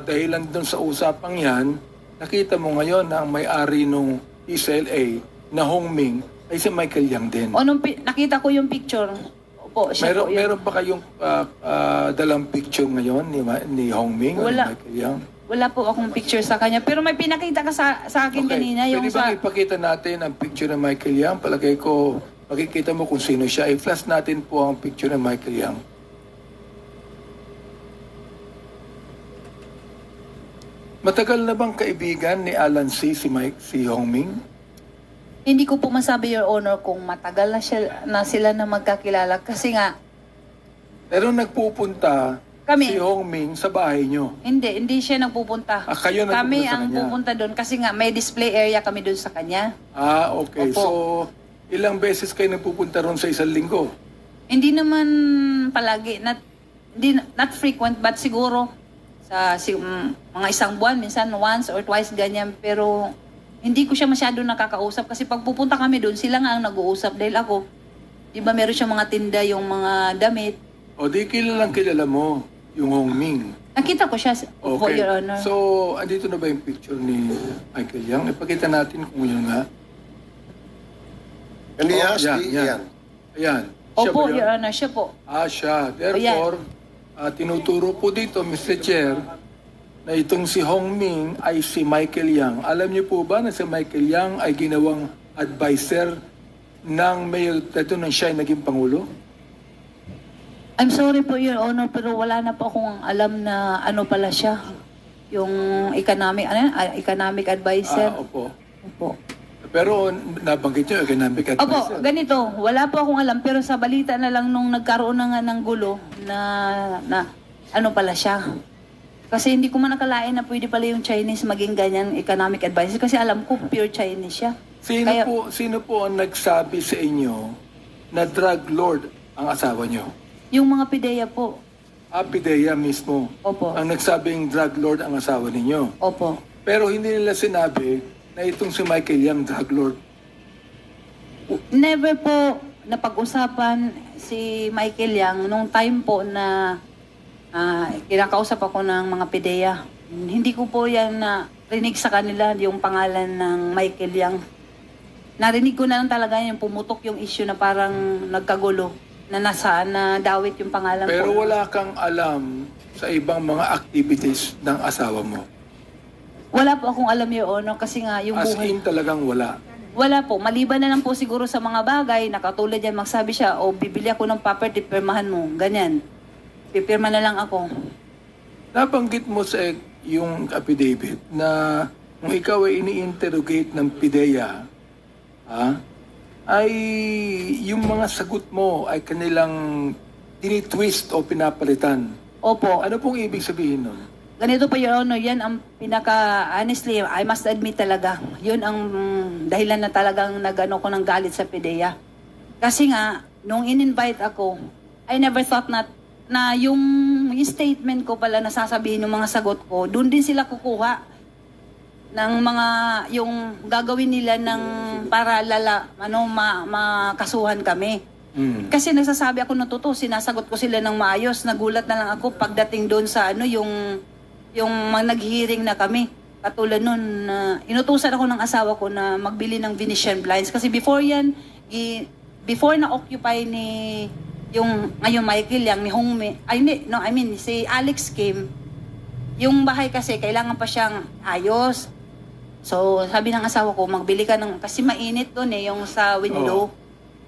[SPEAKER 3] dahilan dun sa usapang yan, nakita mo ngayon na ang may-ari ng DCLA na Hong Ming ay si Michael Yang din.
[SPEAKER 4] Nung nakita ko yung picture, opo, siya po yun.
[SPEAKER 3] Meron pa kayong dalang picture ngayon ni Hong Ming o ni
[SPEAKER 4] Wala.
[SPEAKER 3] Michael Yang?
[SPEAKER 4] Wala po akong picture sa kanya. Pero may pinakita ka sa akin kanina. Yung
[SPEAKER 3] Pwede bang ipakita natin ang picture ng Michael Yang? Palagay ko, makikita mo kung sino siya. I-flash natin po ang picture ng Michael Yang. Matagal na bang kaibigan ni Alan C. si Hong Ming?
[SPEAKER 4] Hindi ko po masabi, Your Honor, kung matagal na sila na magkakilala. Kasi nga,
[SPEAKER 3] Pero nagpupunta
[SPEAKER 4] Kami.
[SPEAKER 3] si Hong Ming sa bahay nyo.
[SPEAKER 4] hindi siya nagpupunta.
[SPEAKER 3] Kayo nagpupunta
[SPEAKER 4] Kami
[SPEAKER 3] sa
[SPEAKER 4] ang
[SPEAKER 3] kanya?
[SPEAKER 4] pupunta doon kasi nga may display area kami doon sa kanya.
[SPEAKER 3] Okay.
[SPEAKER 4] Opo.
[SPEAKER 3] So, ilang beses kayo nagpupunta ron sa isang linggo?
[SPEAKER 4] Hindi naman palagi, not frequent, but siguro sa mga isang buwan, minsan once or twice ganyan. Pero hindi ko siya masyado nakakausap kasi pag pupunta kami doon, sila nga ang nag-uusap. Dahil ako, di ba meron siya mga tinda, yung mga damit.
[SPEAKER 3] O di kilala mo yung Hong Ming.
[SPEAKER 4] Nakita ko siya, po, Your Honor.
[SPEAKER 3] So, andito na ba yung picture ni Michael Yang? Ipakita natin kung yun nga.
[SPEAKER 5] And he
[SPEAKER 3] Oh,
[SPEAKER 5] asked
[SPEAKER 3] yan,
[SPEAKER 5] me,
[SPEAKER 3] yan.
[SPEAKER 5] yan.
[SPEAKER 3] Ayan. Siya
[SPEAKER 4] Opo,
[SPEAKER 3] ba yun?
[SPEAKER 4] Your Honor, siya po.
[SPEAKER 3] Siya. Therefore, tinuturo po dito, Mr. Chair, na itong si Hong Ming ay si Michael Yang. Alam niyo po ba na si Michael Yang ay ginawang advisor ng Mayor Tato nang siya ay naging Pangulo?
[SPEAKER 4] I'm sorry po, Your Honor, pero wala na po akong alam na ano pala siya. Yung economic advisor.
[SPEAKER 3] Opo.
[SPEAKER 4] Opo.
[SPEAKER 3] Pero nabanggit nyo, economic
[SPEAKER 4] Opo,
[SPEAKER 3] advisor.
[SPEAKER 4] ganito. Wala po akong alam, pero sa balita na lang nung nagkaroon na nga ng gulo na ano pala siya. Kasi hindi ko man nakalain na pwede pala yung Chinese maging ganyan economic advisor. Kasi alam ko, pure Chinese siya.
[SPEAKER 3] Sino po ang nagsabi sa inyo na drug lord ang asawa nyo?
[SPEAKER 4] Yung mga pideya po.
[SPEAKER 3] Pidea mismo.
[SPEAKER 4] Opo.
[SPEAKER 3] Ang nagsabing drug lord ang asawa ninyo.
[SPEAKER 4] Opo.
[SPEAKER 3] Pero hindi nila sinabi na itong si Michael Yang drug lord.
[SPEAKER 4] Never po napag-usapan si Michael Yang nung time po na kinakausap ako ng mga pideya. Hindi ko po yan na rinig sa kanila yung pangalan ng Michael Yang. Narinig ko na lang talaga yung pumutok yung issue na parang nagkagulo na dawit yung pangalan
[SPEAKER 3] Pero
[SPEAKER 4] ko.
[SPEAKER 3] wala kang alam sa ibang mga activities ng asawa mo.
[SPEAKER 4] Wala po akong alam, Your Honor, kasi nga yung
[SPEAKER 3] As
[SPEAKER 4] buhay.
[SPEAKER 3] in talagang wala.
[SPEAKER 4] Wala po. Maliban na lang po siguro sa mga bagay na katulad yan, magsabi siya, o bibili ako ng property, pirmahan mo. Ganyan. Pipirma na lang ako.
[SPEAKER 3] Nabanggit mo sa yung affidavit na kung ikaw ay ini-interrogate ng PIDEA, ay yung mga sagot mo ay kanilang tinitwist o pinapalitan.
[SPEAKER 4] Opo.
[SPEAKER 3] Ano pong ibig sabihin nun?
[SPEAKER 4] Ganito po, Your Honor, yan ang honestly, I must admit talaga, yun ang dahilan na talagang nagano ko ng galit sa PIDEA. Kasi nga, nung in-invite ako, I never thought na yung statement ko pala na sasabihin ng mga sagot ko, doon din sila kukuha ng mga, yung gagawin nila ng para makasuhan kami. Kasi nagsasabi ako ng totoo, sinasagot ko sila ng maayos, nagulat na lang ako pagdating doon sa yung mga nag-hearing na kami. Katulad nun, inutusan ako ng asawa ko na magbili ng Venetian blinds. Kasi before yan, before na-occupy ni yung ngayon Michael Yang, ni Hongme, si Alex Kim, yung bahay kasi kailangan pa siyang ayos. So, sabi ng asawa ko, magbili ka ng, kasi mainit doon yung sa window.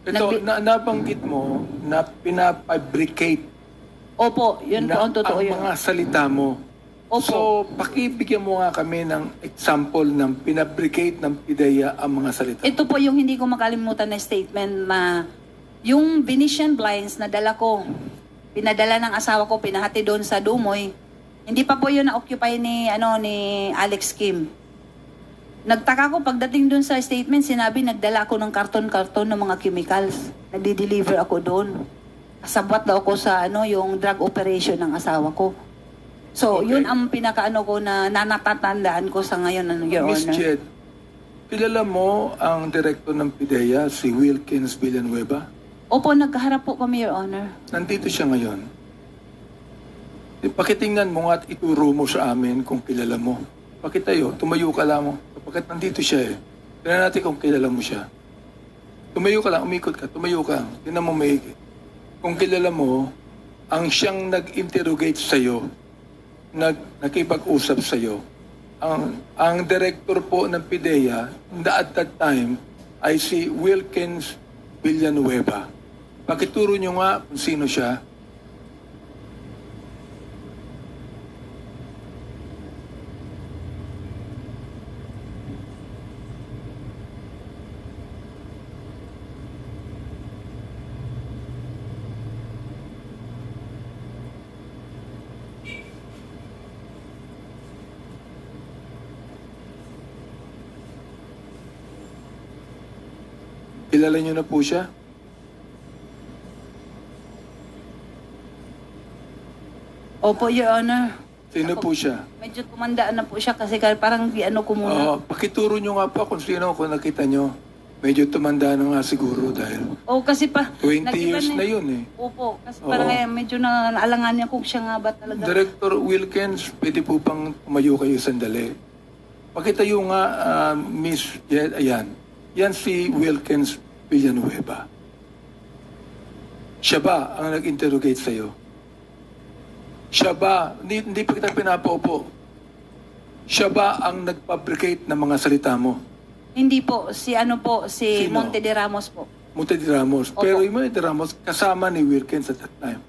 [SPEAKER 3] Ito, nabanggit mo na pinafabricate
[SPEAKER 4] Opo, yun po
[SPEAKER 3] na
[SPEAKER 4] ang totoo
[SPEAKER 3] ang
[SPEAKER 4] yun.
[SPEAKER 3] mga salita mo.
[SPEAKER 4] Opo.
[SPEAKER 3] So, pakibigyan mo nga kami ng example ng pinabricate ng PIDEA ang mga salita.
[SPEAKER 4] Ito po yung hindi ko makalimutan na statement na yung Venetian blinds na dala ko, pinadala ng asawa ko, pinahati doon sa Dumoy, hindi pa po yun na-occupy ni Alex Kim. Nagtaka ko pagdating doon sa statement, sinabi nagdala ako ng karton-karton ng mga chemicals. Nagdi-deliver ako doon. Kasabwat daw ako sa yung drug operation ng asawa ko. So,
[SPEAKER 3] Okay.
[SPEAKER 4] yun ang pinakaano ko na natatandaan ko sa ngayon, Your
[SPEAKER 3] Miss
[SPEAKER 4] Honor.
[SPEAKER 3] Jed, kilala mo ang direktor ng PIDEA, si Wilkins Villanueva?
[SPEAKER 4] Opo, nagkaharap po kami, Your Honor.
[SPEAKER 3] Nandito siya ngayon. Pakitingnan mo nga at ituro mo sa amin kung kilala mo. Pakitayo, tumayo ka lang. Kapagkat nandito siya tingnan natin kung kilala mo siya. Tumayo ka lang, umikot ka, tumayo ka. Tingnan mo maigi. Kung kilala mo, ang siyang nag-interrogate sa'yo, nakipag-usap sa'yo, ang director po ng PIDEA at that time ay si Wilkins Villanueva. Pakituro nyo nga kung sino siya. Kilala nyo na po siya?
[SPEAKER 4] Opo, Your Honor.
[SPEAKER 3] Sino po siya?
[SPEAKER 4] Medyo tumandaan na po siya kasi parang ko muna.
[SPEAKER 3] Pakituro nyo nga po kung sino kung nakita nyo. Medyo tumanda na nga siguro dahil
[SPEAKER 4] Kasi pa...
[SPEAKER 3] 20
[SPEAKER 4] nag-iba
[SPEAKER 3] years
[SPEAKER 4] na
[SPEAKER 3] na yun eh.
[SPEAKER 4] Opo, kasi
[SPEAKER 3] Oo.
[SPEAKER 4] parang medyo naalangan niya kung siya nga ba talaga.
[SPEAKER 3] Director Wilkins, pwede po pang tumayo kayo sandali. Pakitayo nga, Miss Jed, ayan. Yan si Wilkins Villanueva. Siya ba ang nag-interrogate sa'yo? Siya ba, hindi pa kita pinapaupo, siya ba ang nag-fabricate ng mga salita mo?
[SPEAKER 4] Hindi po, si si
[SPEAKER 3] Sino?
[SPEAKER 4] Monte de Ramos po.
[SPEAKER 3] Monte de Ramos.
[SPEAKER 4] Opo.
[SPEAKER 3] Pero yung Monte de Ramos, kasama ni Wilkins at that time.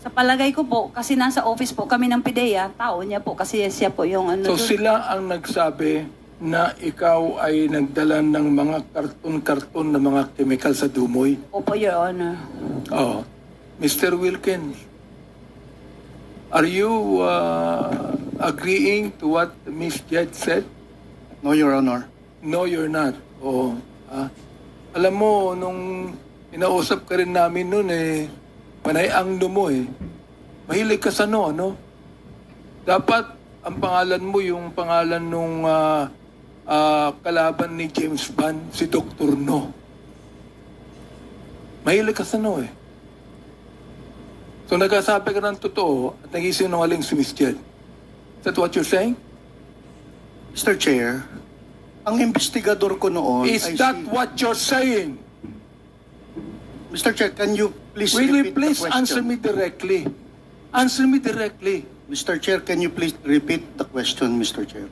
[SPEAKER 4] Sa palagay ko po, kasi nasa office po kami ng PIDEA, tao niya po, kasi siya po yung ano.
[SPEAKER 3] So
[SPEAKER 4] doon.
[SPEAKER 3] sila ang nagsabi na ikaw ay nagdala ng mga karton-karton na mga chemical sa Dumoy.
[SPEAKER 4] Opo, Your Honor.
[SPEAKER 3] Oh, Mr. Wilkins, are you agreeing to what Ms. Jed said?
[SPEAKER 5] No, Your Honor.
[SPEAKER 3] No, you're not. Oo. Alam mo, nung inausap ka rin namin noon panay ang mo Mahilig ka sa no? Dapat ang pangalan mo yung pangalan nung kalaban ni James Bond, si Dr. No. Mahilig ka sa no So nagkasabi ka ng totoo at nag-isinungaling si Miss Jed. Is that what you're saying?
[SPEAKER 5] Mr. Chair, ang investigador ko noon
[SPEAKER 3] Is
[SPEAKER 5] ay
[SPEAKER 3] that
[SPEAKER 5] si...
[SPEAKER 3] what you're saying?
[SPEAKER 5] Mr. Chair, can you please
[SPEAKER 3] Will you
[SPEAKER 5] repeat
[SPEAKER 3] please
[SPEAKER 5] the question?
[SPEAKER 3] answer me directly? Answer me directly.
[SPEAKER 5] Mr. Chair, can you please repeat the question, Mr. Chair?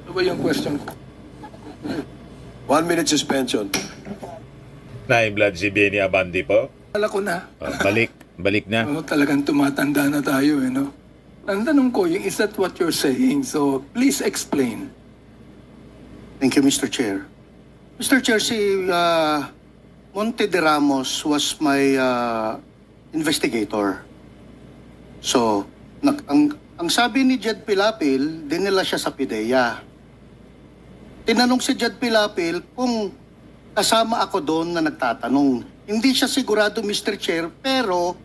[SPEAKER 3] Ano ba yung question ko?
[SPEAKER 6] 1 minute suspension.
[SPEAKER 1] Na-blood si Benny Abandi po.
[SPEAKER 3] Alam ko na.
[SPEAKER 1] Balik na.
[SPEAKER 3] Talagang tumatanda na tayo no? Ang tanong ko, is that what you're saying? So, please explain.
[SPEAKER 5] Thank you, Mr. Chair. Mr. Chair, si Monte de Ramos was my investigator. So, ang sabi ni Jed Pilapil, dinala siya sa PIDEA. Tinanong si Jed Pilapil kung kasama ako doon na nagtatanong. Hindi siya sigurado, Mr. Chair, pero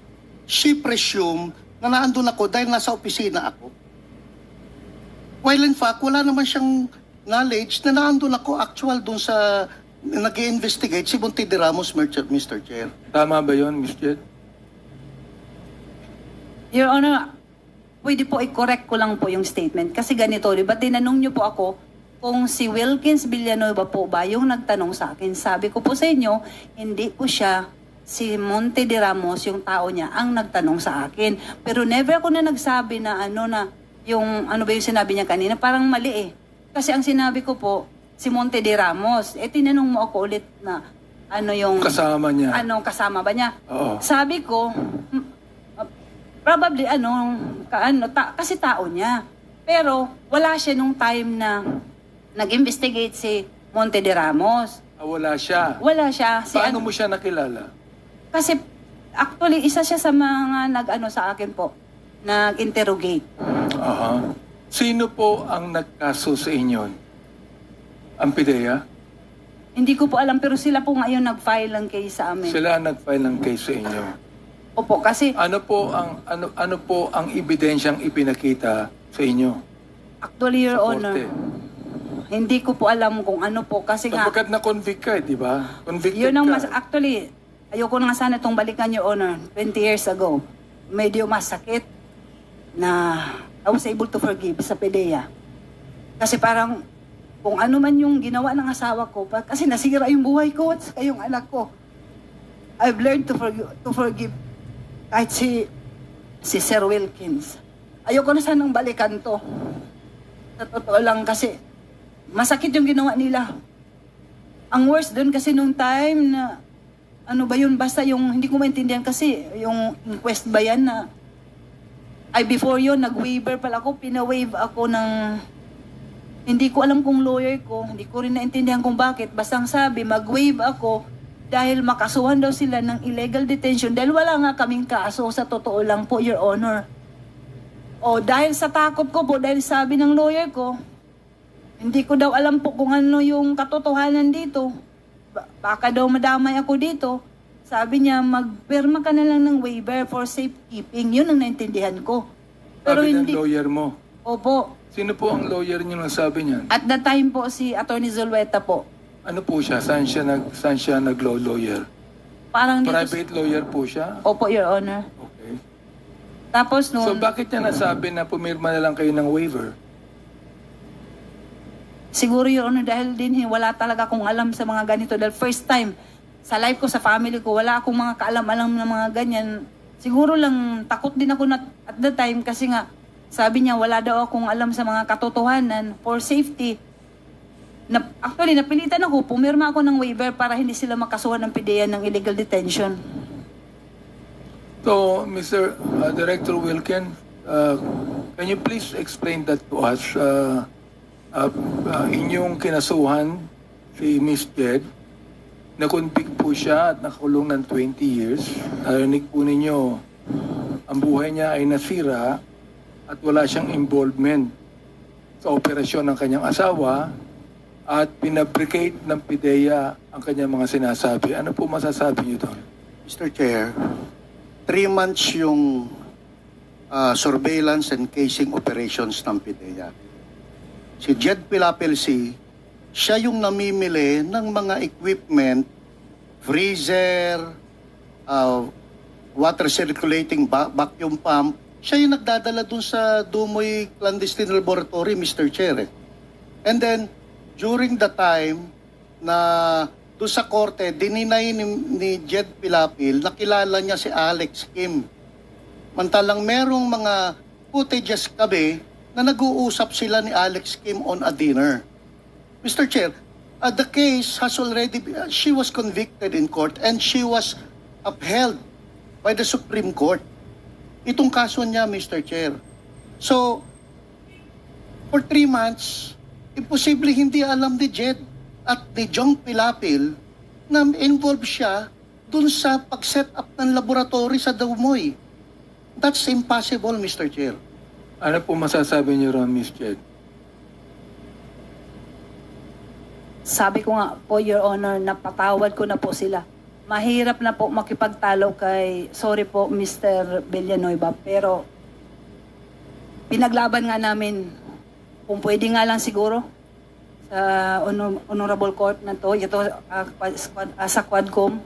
[SPEAKER 5] she presumed na naandun ako dahil nasa opisina ako. While in fact, wala naman siyang knowledge na naandun ako actual doon sa nag-i-investigate si Monte de Ramos, Mr. Chair.
[SPEAKER 3] Tama ba yun, Miss Jed?
[SPEAKER 4] Your Honor, pwede po i-correct ko lang po yung statement. Kasi ganito, di ba tinanong niyo po ako kung si Wilkins Villanueva po ba yung nagtanong sa akin. Sabi ko po sa inyo, hindi po siya, si Monte de Ramos, yung tao niya, ang nagtanong sa akin. Pero never ako na nagsabi na yung ano ba yung sinabi niya kanina, parang mali Kasi ang sinabi ko po, si Monte de Ramos, tinanong mo ako ulit na ano yung...
[SPEAKER 3] Kasama niya.
[SPEAKER 4] Kasama ba niya?
[SPEAKER 3] Oo.
[SPEAKER 4] Sabi ko, probably kasi tao niya. Pero wala siya nung time na nag-investigate si Monte de Ramos.
[SPEAKER 3] Wala siya.
[SPEAKER 4] Wala siya.
[SPEAKER 3] Paano mo siya nakilala?
[SPEAKER 4] Kasi actually isa siya sa mga sa akin po, nag-interrogate.
[SPEAKER 3] Aha. Sino po ang nagkaso sa inyo? Ang PIDEA?
[SPEAKER 4] Hindi ko po alam pero sila po ngayon nag-file ng case sa amin.
[SPEAKER 3] Sila ang nag-file ng case sa inyo.
[SPEAKER 4] Opo, kasi
[SPEAKER 3] Ano po ang ebidensyang ipinakita sa inyo?
[SPEAKER 4] actually, Your
[SPEAKER 3] Sa
[SPEAKER 4] Honor,
[SPEAKER 3] korte?
[SPEAKER 4] hindi ko po alam kung ano po kasi nga
[SPEAKER 3] Sapagkat na-convict ka, di ba? Convicted
[SPEAKER 4] yun ang
[SPEAKER 3] ka.
[SPEAKER 4] actually, ayoko na nga sana itong balikan, Your Honor, 20 years ago. Medyo masakit na I was able to forgive sa PIDEA. Kasi parang kung ano man yung ginawa ng asawa ko, kasi nasira yung buhay ko at saka yung anak ko. I've learned to forgive kahit si Sir Wilkins. Ayoko na sanang balikan to. Sa totoo lang kasi masakit yung ginawa nila. Ang worst doon kasi nung time na ano ba yun, basta yung hindi ko maintindihan kasi yung inquest ba yan na before yun, nag-waiver pala ako, pina-waive ako ng hindi ko alam kung lawyer ko, hindi ko rin naintindihan kung bakit. Basta ang sabi, mag-waive ako dahil makasuhan daw sila ng illegal detention dahil wala nga kaming kaso sa totoo lang po, Your Honor. O dahil sa takot ko po, dahil sabi ng lawyer ko, hindi ko daw alam po kung ano yung katotohanan dito. Baka daw madamay ako dito. Sabi niya, magpirma ka na lang ng waiver for safekeeping. Yun ang naintindihan ko. Pero
[SPEAKER 3] Sabi
[SPEAKER 4] hindi.
[SPEAKER 3] ng lawyer mo.
[SPEAKER 4] Opo.
[SPEAKER 3] Sino po ang lawyer niyo nang sabi niyan?
[SPEAKER 4] At that time po, si Attorney Zulueta po.
[SPEAKER 3] Ano po siya? Saan siya nag-law lawyer?
[SPEAKER 4] Parang dito.
[SPEAKER 3] Private lawyer po siya?
[SPEAKER 4] Opo, Your Honor.
[SPEAKER 3] Okay.
[SPEAKER 4] Tapos
[SPEAKER 3] So
[SPEAKER 4] noon,
[SPEAKER 3] bakit niya nasabi na pumirma na lang kayo ng waiver?
[SPEAKER 4] siguro Your Honor, dahil din wala talaga akong alam sa mga ganito. Dahil first time, sa life ko, sa family ko, wala akong mga kaalam-alam na mga ganyan. Siguro lang, takot din ako at the time kasi nga, sabi niya, wala daw akong alam sa mga katotohanan for safety. Actually, napilitan ako, pumirma ako ng waiver para hindi sila makasuhan ng PIDEA ng illegal detention.
[SPEAKER 3] So, Mr. Director Wilken, can you please explain that to us? Inyong kinasuhan si Miss Jed, na-convict po siya at nakakulong ng 20 years. Narinig po ninyo, ang buhay niya ay nasira at wala siyang involvement sa operasyon ng kanyang asawa at pinabricate ng PIDEA ang kanyang mga sinasabi. Ano po masasabi niyo doon?
[SPEAKER 5] Mr. Chair, 3 months yung surveillance and casing operations ng PIDEA. Si Jed Pilapelsi, siya yung namimili ng mga equipment, freezer, water circulating vacuum pump. Siya yung nagdadala dun sa Dumoy Clandestine Laboratory, Mr. Chair. And then, during the time na doon sa korte, dininay ni Jed Pilapil, nakilala niya si Alex Kim. Mantalang merong mga footages kami na nag-uusap sila ni Alex Kim on a dinner. Mr. Chair, the case has already, she was convicted in court and she was upheld by the Supreme Court. Itong kaso niya, Mr. Chair. So, for 3 months, imposible hindi alam ni Jed at ni Jong Pilapil na involved siya dun sa pag-set up ng laboratory sa Dumoy. That's impossible, Mr. Chair.
[SPEAKER 3] Ano po masasabi niyo ron, Miss Jed?
[SPEAKER 4] Sabi ko nga po, Your Honor, napatawad ko na po sila. Mahirap na po makipagtalo kay, sorry po, Mr. Villanueva, pero pinaglaban nga namin, kung pwede nga lang siguro, sa Honorable Court na to, ito sa Quadcom,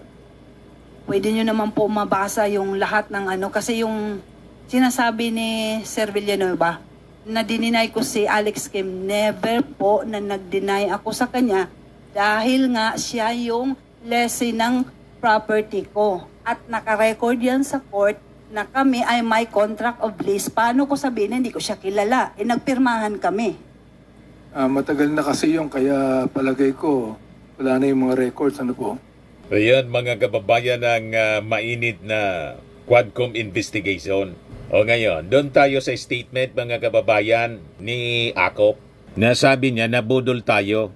[SPEAKER 4] pwede nyo naman po mabasa yung lahat ng ano, kasi yung sinasabi ni Sir Villanueva, na dininay ko si Alex Kim, never po na nag-deny ako sa kanya dahil nga siya yung lessee ng property ko. At nakarecord yan sa court na kami ay may contract of lease. Paano ko sabihin, hindi ko siya kilala? Nagpirmahan kami.
[SPEAKER 3] Matagal na kasi yung kaya palagay ko, wala na yung mga records. Ano po?
[SPEAKER 1] Ayan mga kababayan ng mainit na Quadcom investigation. O ngayon, doon tayo sa statement mga kababayan ni Akop. Nasabi niya nabudol tayo.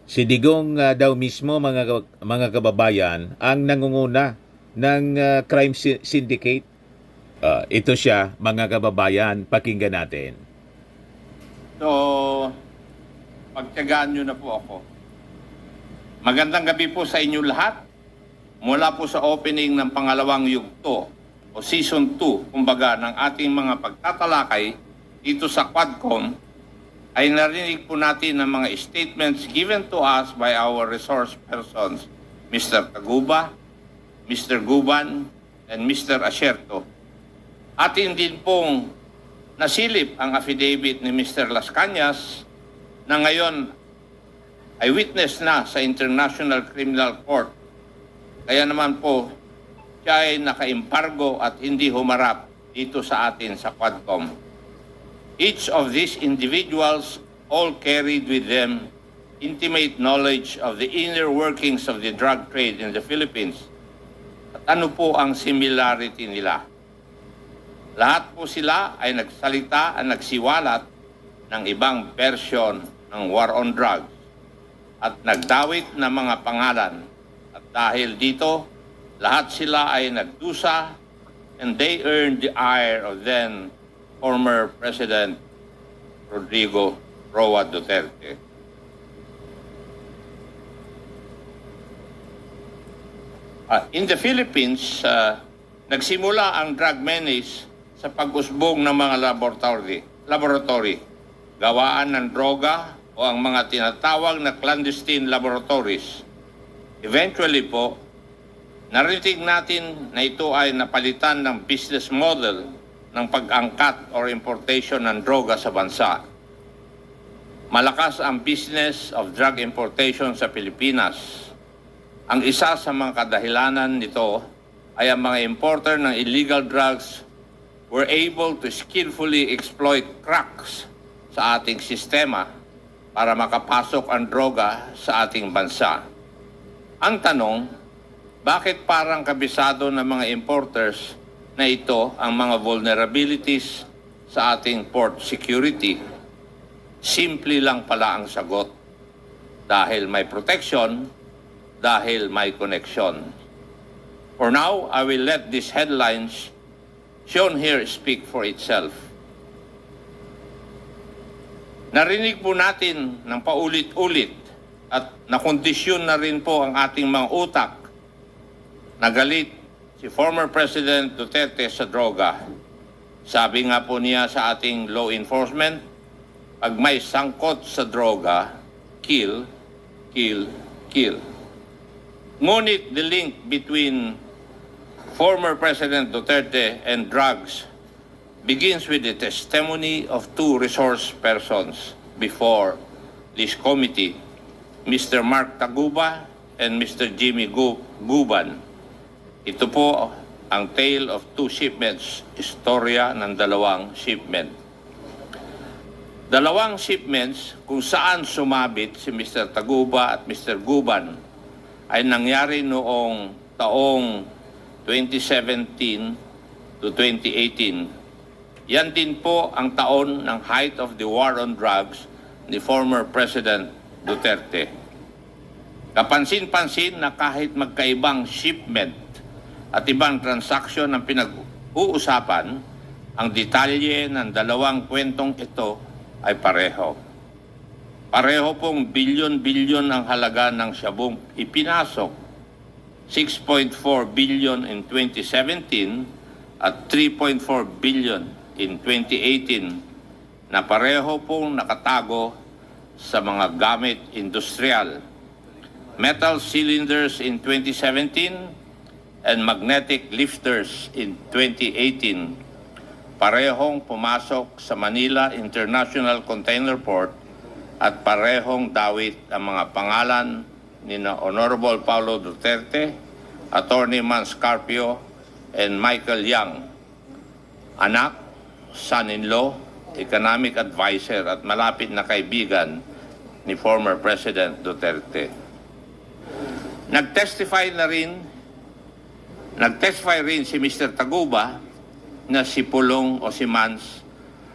[SPEAKER 1] Si Digong daw mismo mga kababayan ang nangunguna ng crime syndicate. Ito siya mga kababayan, pakinggan natin.
[SPEAKER 7] So, pagtiyagaan nyo na po ako. Magandang gabi po sa inyo lahat. Mula po sa opening ng pangalawang yugto o Season 2, kumbaga, ng ating mga pagtatalakay dito sa Quadcom, ay narinig po natin ng mga statements given to us by our resource persons, Mr. Taguba, Mr. Guban, and Mr. Asierto. Atin din pong nasilip ang affidavit ni Mr. Las Cañas na ngayon ay witness na sa International Criminal Court. Kaya naman po, siya ay naka-embargo at hindi humarap dito sa atin sa Quadcom. Each of these individuals all carried with them intimate knowledge of the inner workings of the drug trade in the Philippines. At ano po ang similarity nila? Lahat po sila ay nagsalita at nagsiwalat ng ibang version ng war on drugs at nagdawit ng mga pangalan. At dahil dito, lahat sila ay nagdusa and they earned the ire of then former President Rodrigo Roa Duterte. In the Philippines, nagsimula ang drug menace sa pag-usbong ng mga laboratory, gawaan ng droga o ang mga tinatawag na clandestine laboratories. Eventually po, narinig natin na ito ay napalitan ng business model ng pag-angkat or importation ng droga sa bansa. Malakas ang business of drug importation sa Pilipinas. Ang isa sa mga kadahilanan nito ay ang mga importer ng illegal drugs were able to skillfully exploit cracks sa ating sistema para makapasok ang droga sa ating bansa. Ang tanong, bakit parang kabisado ng mga importers na ito ang mga vulnerabilities sa ating port security. Simple lang pala ang sagot. Dahil may protection, dahil may connection. For now, I will let these headlines shown here speak for itself. Narinig po natin ng paulit-ulit at nakondisyon na rin po ang ating mga utak na galit si former President Duterte sa droga. Sabi nga po niya sa ating law enforcement, pag may sangkot sa droga, kill, kill, kill. Ngunit the link between former President Duterte and drugs begins with the testimony of two resource persons before this committee, Mr. Mark Taguba and Mr. Jimmy Guban. Ito po ang tale of two shipments, istorya ng dalawang shipment. Dalawang shipments kung saan sumabit si Mr. Taguba at Mr. Guban ay nangyari noong taong 2017 to 2018. Yan din po ang taon ng height of the war on drugs ni former President Duterte. Kapansin-pansin na kahit magkaibang shipment at ibang transaksyon ang pinag-uusapan, ang detalye ng dalawang kwentong ito ay pareho. Pareho pong bilyon-bilyon ang halaga ng syabong ipinasok. 6.4 billion in 2017 at 3.4 billion in 2018 na pareho pong nakatago sa mga gamit industrial. Metal cylinders in 2017 and magnetic lifters in 2018. Parehong pumasok sa Manila International Container Port at parehong dawit ang mga pangalan ni Honorable Paulo Duterte, Attorney Mans Carpio, and Michael Yang, anak, son-in-law, economic advisor at malapit na kaibigan ni former President Duterte. Nag-testify rin si Mr. Taguba na si Pulong o si Mans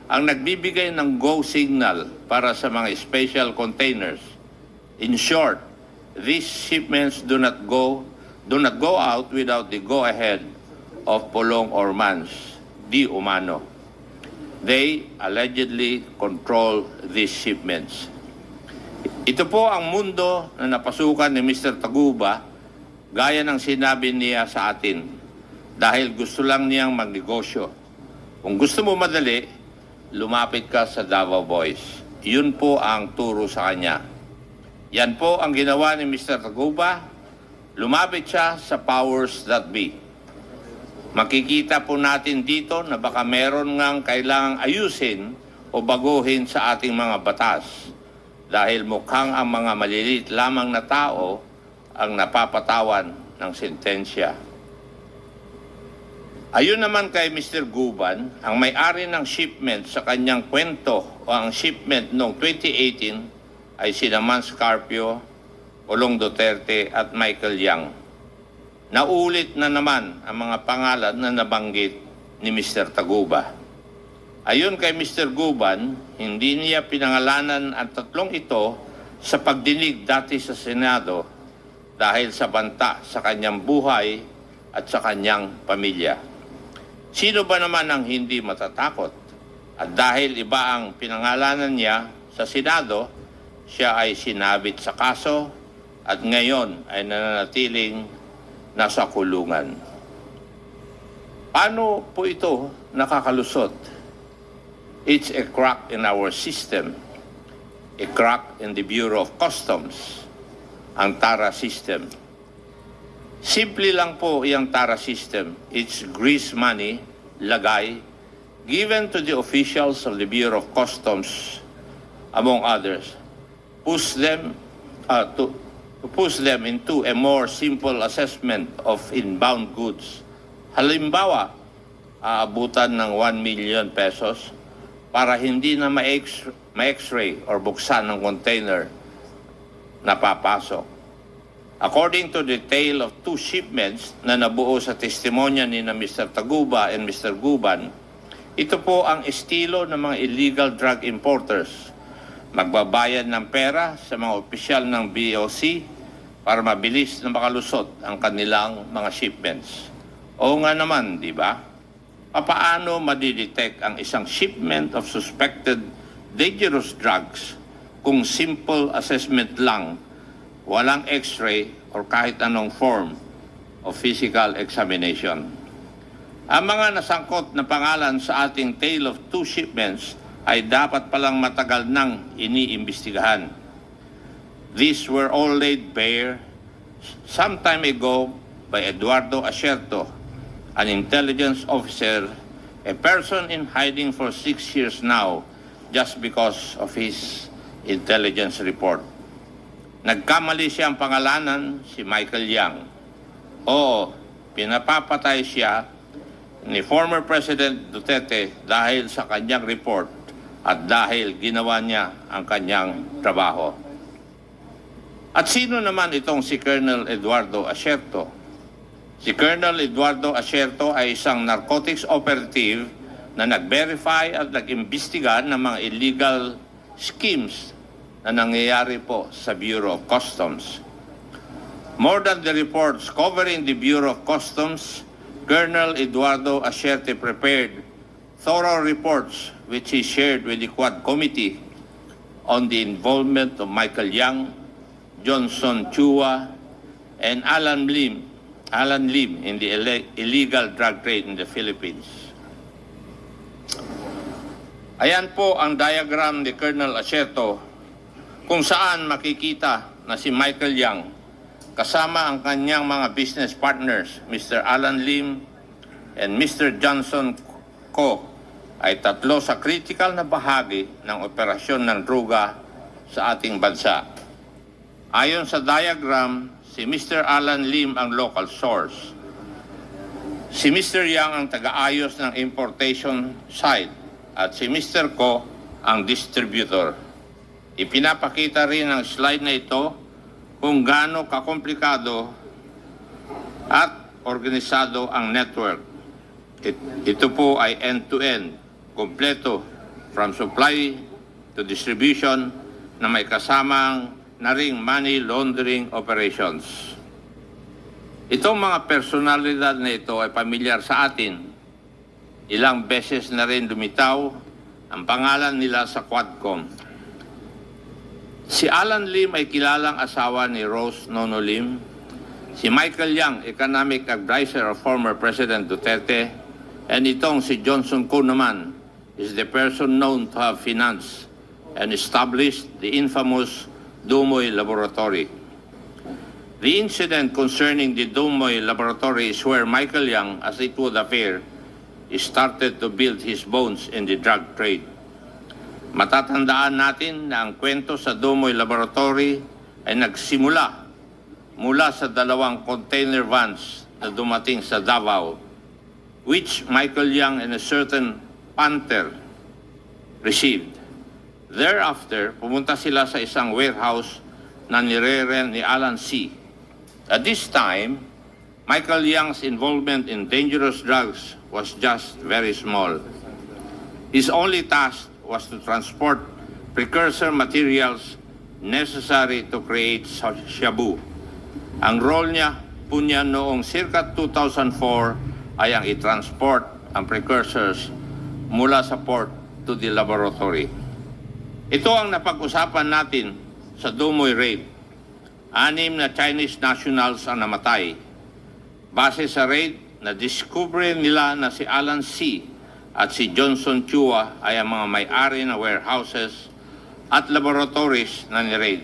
[SPEAKER 7] ang nagbibigay ng go signal para sa mga special containers. In short, these shipments do not go out without the go-ahead of Pulong or Mans, di umano. They allegedly control these shipments. Ito po ang mundo na napasukan ni Mr. Taguba gaya ng sinabi niya sa atin dahil gusto lang niyang magnegosyo. Kung gusto mo madali, lumapit ka sa Davao Boys. Yun po ang turo sa kanya. Yan po ang ginawa ni Mr. Taguba. Lumapit siya sa powers that be. Makikita po natin dito na baka meron ngang kailangang ayusin o baguhin sa ating mga batas dahil mukhang ang mga maliliit lamang na tao ang napapatawan ng sentensya. Ayon naman kay Mr. Guban, ang may-ari ng shipment sa kanyang kwento o ang shipment noong 2018 ay sina Mans Carpio, Pulong Duterte at Michael Yang. Naulit na naman ang mga pangalan na nabanggit ni Mr. Taguba. Ayon kay Mr. Guban, hindi niya pinangalanan ang tatlong ito sa pagdinig dati sa Senado dahil sa banta sa kanyang buhay at sa kanyang pamilya. Sino ba naman ang hindi matatakot? At dahil iba ang pinangalanan niya sa Senado, siya ay sinabit sa kaso at ngayon ay nananatiling nasa kulungan. Paano po ito nakakalusot? It's a crack in our system, a crack in the Bureau of Customs, ang TARA system. Simple lang po yung TARA system. It's grease money, lagay, given to the officials of the Bureau of Customs, among others, to push them into a more simple assessment of inbound goods. Halimbawa, aabutan ng 1 million pesos para hindi na ma-x-ray or buksan ng container na papasok. According to the tale of two shipments na nabuo sa testimonya ni na Mr. Taguba and Mr. Guban, ito po ang estilo ng mga illegal drug importers. Magbabayad ng pera sa mga opisyal ng BOC para mabilis na makalusot ang kanilang mga shipments. Oo nga naman, di ba? Paano madidetect ang isang shipment of suspected dangerous drugs kung simple assessment lang, walang x-ray or kahit anong form of physical examination? Ang mga nasangkot na pangalan sa ating tale of two shipments ay dapat palang matagal nang iniimbestigahan. These were all laid bare some time ago by Eduardo Asierto, an intelligence officer, a person in hiding for 6 years now just because of his intelligence report. Nagkamali siyang pangalanan, si Michael Yang. Oo, pinapapatay siya ni former President Duterte dahil sa kanyang report at dahil ginawa niya ang kanyang trabaho. At sino naman itong si Colonel Eduardo Asierto? Si Colonel Eduardo Asierto ay isang narcotics operative na nag-verify at nag-imbestiga ng mga illegal schemes na nangyayari po sa Bureau of Customs. More than the reports covering the Bureau of Customs, Colonel Eduardo Asierto prepared thorough reports which he shared with the Quad Committee on the involvement of Michael Yang, Johnson Chua, and Alan Lim in the illegal drug trade in the Philippines. Ayan po ang diagram ni Colonel Asierto kung saan makikita na si Michael Yang kasama ang kanyang mga business partners, Mr. Alan Lim and Mr. Johnson Ko, ay tatlo sa critical na bahagi ng operasyon ng droga sa ating bansa. Ayon sa diagram, si Mr. Alan Lim ang local source. Si Mr. Yang ang taga-ayos ng importation side at si Mr. Ko ang distributor. Ipinapakita rin ng slide na ito kung gaano kakomplikado at organisado ang network. Ito po ay end-to-end, kompleto, from supply to distribution na may kasamang na ring money laundering operations. Itong mga personalidad na ito ay pamilyar sa atin. Ilang beses na rin lumitaw ang pangalan nila sa Quadcom. Si Alan Lim ay kilalang asawa ni Rose Nono Lim. Si Michael Yang, economic advisor of former President Duterte. And itong si Johnson Ko naman is the person known to have financed and established the infamous Dumoy Laboratory. The incident concerning the Dumoy Laboratory is where Michael Yang, as it would appear, started to build his bones in the drug trade. Matatandaan natin na ang kwento sa Dumoy Laboratory ay nagsimula mula sa 2 container vans na dumating sa Davao, which Michael Yang and a certain Panther received. Thereafter, pumunta sila sa isang warehouse na nire-rent ni Alan C. At this time, Michael Yang's involvement in dangerous drugs was just very small. His only task was to transport precursor materials necessary to create shabu. Ang role niya po niya noong circa 2004 ay ang i-transport ang precursors mula sa port to the laboratory. Ito ang napag-usapan natin sa Dumoy raid. 6 na Chinese nationals ang namatay. Base sa raid, na-discover nila na si Alan C. at si Johnson Chua ay ang mga may-ari na warehouses at laboratories na ni-raid.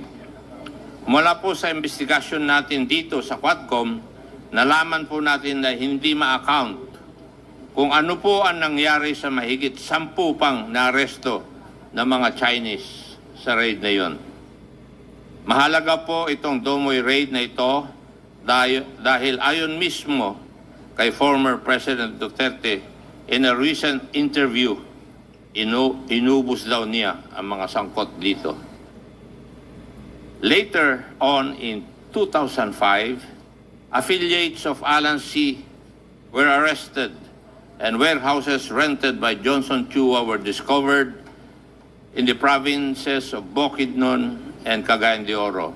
[SPEAKER 7] Mula po sa investigasyon natin dito sa Quadcom, nalaman po natin na hindi ma-account kung ano po ang nangyari sa mahigit 10 pang naaresto ng mga Chinese sa raid na yon. Mahalaga po itong Dumoy raid na ito dahil ayon mismo kay former President Duterte, in a recent interview, inubos daw niya ang mga sangkot dito. Later on in 2005, affiliates of Alan C. were arrested and warehouses rented by Johnson Chua were discovered in the provinces of Bukidnon and Cagayan de Oro.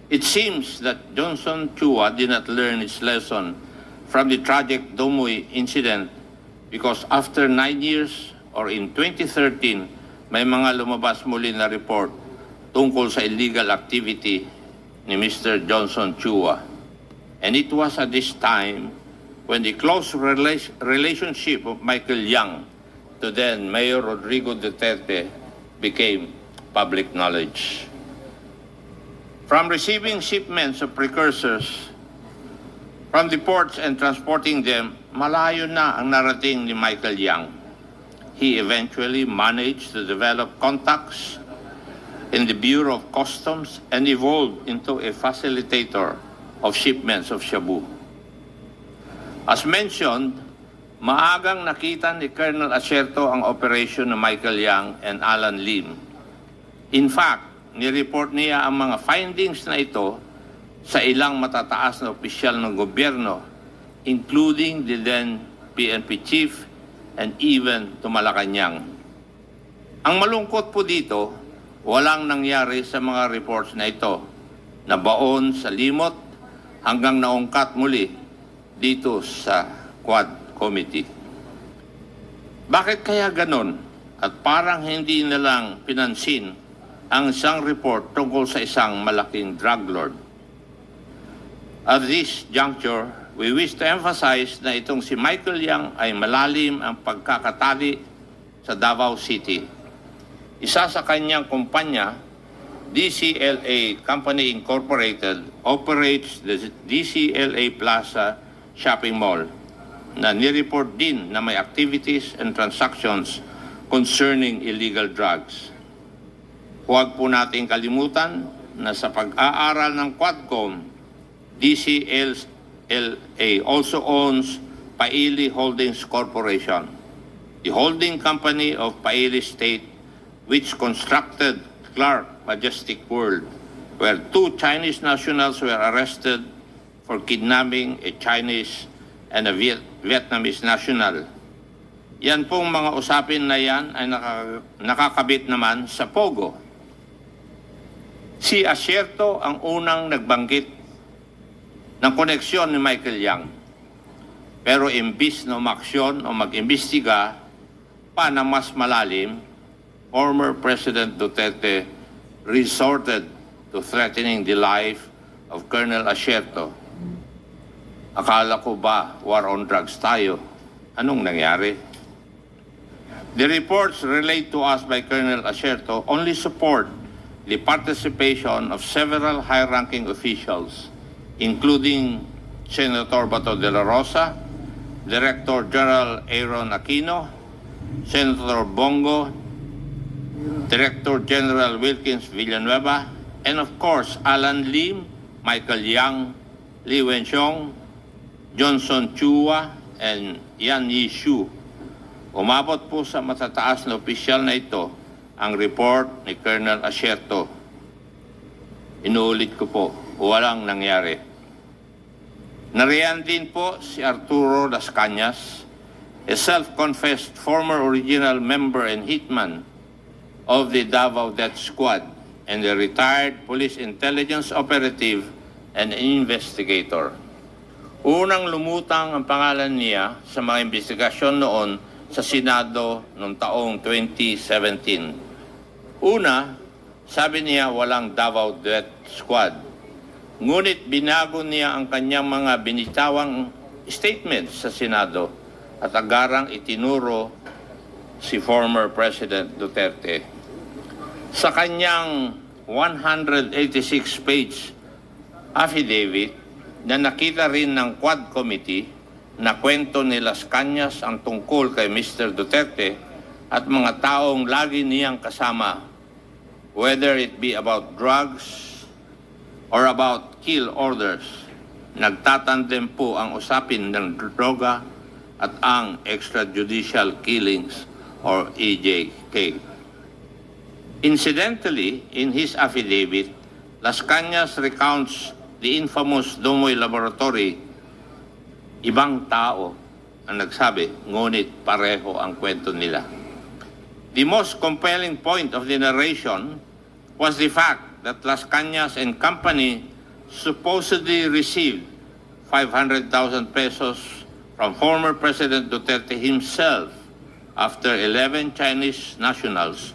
[SPEAKER 7] It seems that Johnson Chua did not learn his lesson from the tragic Domoy incident because after 9 years or in 2013, may mga lumabas muli na report tungkol sa illegal activity ni Mr. Johnson Chua. And it was at this time when the close relationship of Michael Yang to then Mayor Rodrigo Duterte became public knowledge. From receiving shipments of precursors from the ports and transporting them, malayo na ang narating ni Michael Yang. He eventually managed to develop contacts in the Bureau of Customs and evolved into a facilitator of shipments of shabu. As mentioned, maagang nakita ni Colonel Acerto ang operation ng Michael Yang and Alan Lim. In fact, nireport niya ang mga findings na ito sa ilang matataas na opisyal ng gobyerno, including the then PNP chief and even to Malacanang. Ang malungkot po dito, walang nangyari sa mga reports na ito, na baon sa limot hanggang naungkat muli dito sa Quad Committee. Bakit kaya ganon at parang hindi nilang pinansin ang isang report tungkol sa isang malaking drug lord? At this juncture, we wish to emphasize na itong si Michael Yang ay malalim ang pagkakatali sa Davao City. Isa sa kanyang kumpanya, DCLA Company Incorporated, operates the DCLA Plaza Shopping Mall na nireport din na may activities and transactions concerning illegal drugs. Huwag po nating kalimutan na sa pag-aaral ng Quadcom, DCLA also owns Paili Holdings Corporation, the holding company of Paili State, which constructed Clark Majestic World, where 2 Chinese nationals were arrested for kidnapping a Chinese and a Vietnamese national. Yan pong mga usapin na yan ay nakakabit naman sa Pogo. Si Acerto ang unang nagbanggit ng koneksyon ni Michael Yang. Pero imbis na umaksyon o mag-imbestiga pa na mas malalim, former President Duterte resorted to threatening the life of Colonel Acerto. Akala ko ba war on drugs tayo? Anong nangyari? The reports relayed to us by Colonel Acerto only support the participation of several high-ranking officials, including Senator Bato de la Rosa, Director General Aaron Aquino, Senator Bongo, Director General Wilkins Villanueva, and of course, Alan Lim, Michael Yang, Li Wenxiong, Johnson Chua, and Yan Yishu. Umabot po sa matataas na opisyal na ito ang report ni Colonel Acerto. Inuulit ko po, walang nangyari. Nariyan din po si Arturo Las Cañas, a self-confessed former original member and hitman of the Davao Death Squad and a retired police intelligence operative and investigator. Unang lumutang ang pangalan niya sa mga investigasyon noon sa Senado noong taong 2017. Una, sabi niya walang Davao Death Squad. Ngunit binago niya ang kanyang mga binitawang statements sa Senado at agarang itinuro si former President Duterte. Sa kanyang 186-page affidavit na nakita rin ng Quad Committee na kwento ni Las Cañas ang tungkol kay Mr. Duterte at mga taong lagi niyang kasama, whether it be about drugs or about kill orders. Nagtatandem po ang usapin ng droga at ang extrajudicial killings or EJK. Incidentally, in his affidavit, Las Cañas recounts the infamous Domoy Laboratory, ibang tao ang nagsabi, ngunit pareho ang kwento nila. The most compelling point of the narration was the fact that Las Cañas and company supposedly received 500,000 pesos from former President Duterte himself after 11 Chinese nationals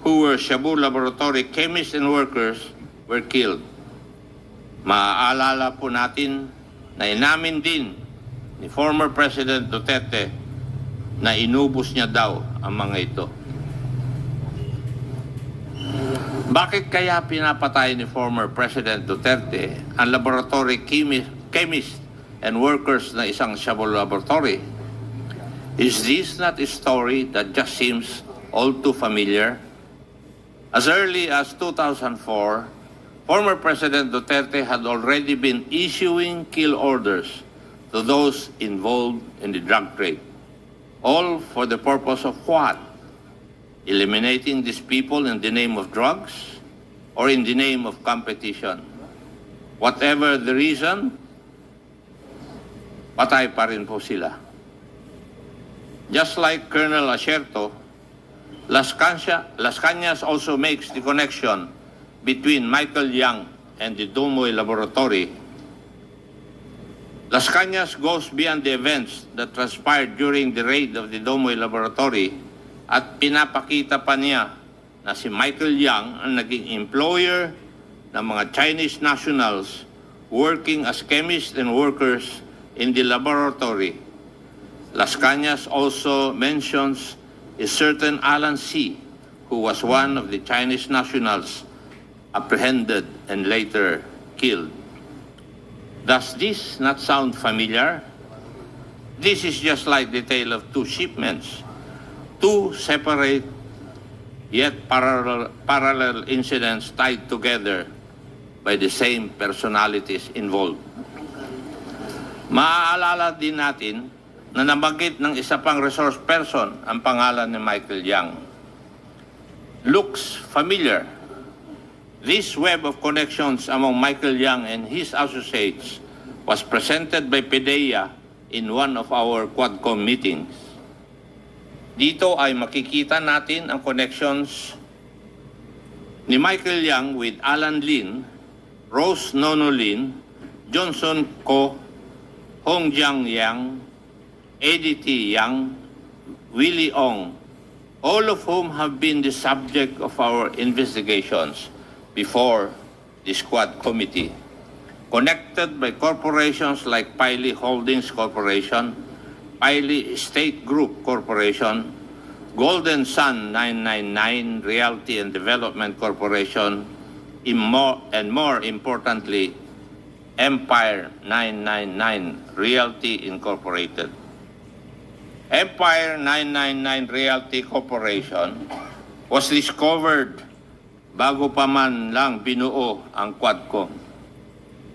[SPEAKER 7] who were Shabu Laboratory chemists and workers were killed. Maaalala po natin na inamin din ni former President Duterte na inubos niya daw ang mga ito. Bakit kaya pinapatay ni former President Duterte ang laboratory chemist and workers na isang Shabu Laboratory? Is this not a story that just seems all too familiar? As early as 2004, former President Duterte had already been issuing kill orders to those involved in the drug trade. All for the purpose of what? Eliminating these people in the name of drugs or in the name of competition. Whatever the reason, patay pa rin po sila. Just like Colonel Acerto, Las Cañas also makes the connection between Michael Yang and the Domoy Laboratory. Las Cañas goes beyond the events that transpired during the raid of the Domoy Laboratory at pinapakita pa niya na si Michael Yang ang naging employer ng mga Chinese nationals working as chemists and workers in the laboratory. Las Cañas also mentions a certain Alan C., who was one of the Chinese nationals apprehended and later killed. Does this not sound familiar? This is just like the tale of two shipments, two separate yet parallel incidents tied together by the same personalities involved. Maaalala din natin na nabanggit ng isa pang resource person ang pangalan ni Michael Yang. Looks familiar. This web of connections among Michael Yang and his associates was presented by PDEA in one of our Quadcom meetings. Dito ay makikita natin ang connections ni Michael Yang with Alan Lin, Rose Nono Lin, Johnson Ko, Hong Jiang Yang, Eddie T. Yang, Willie Ong, all of whom have been the subject of our investigations before the Squad Committee, connected by corporations like Piley Holdings Corporation, Piley State Group Corporation, Golden Sun 999 Realty and Development Corporation, and more importantly, Empire 999 Realty Incorporated. Empire 999 Realty Corporation was discovered bago pa man lang binuo ang Quadcom.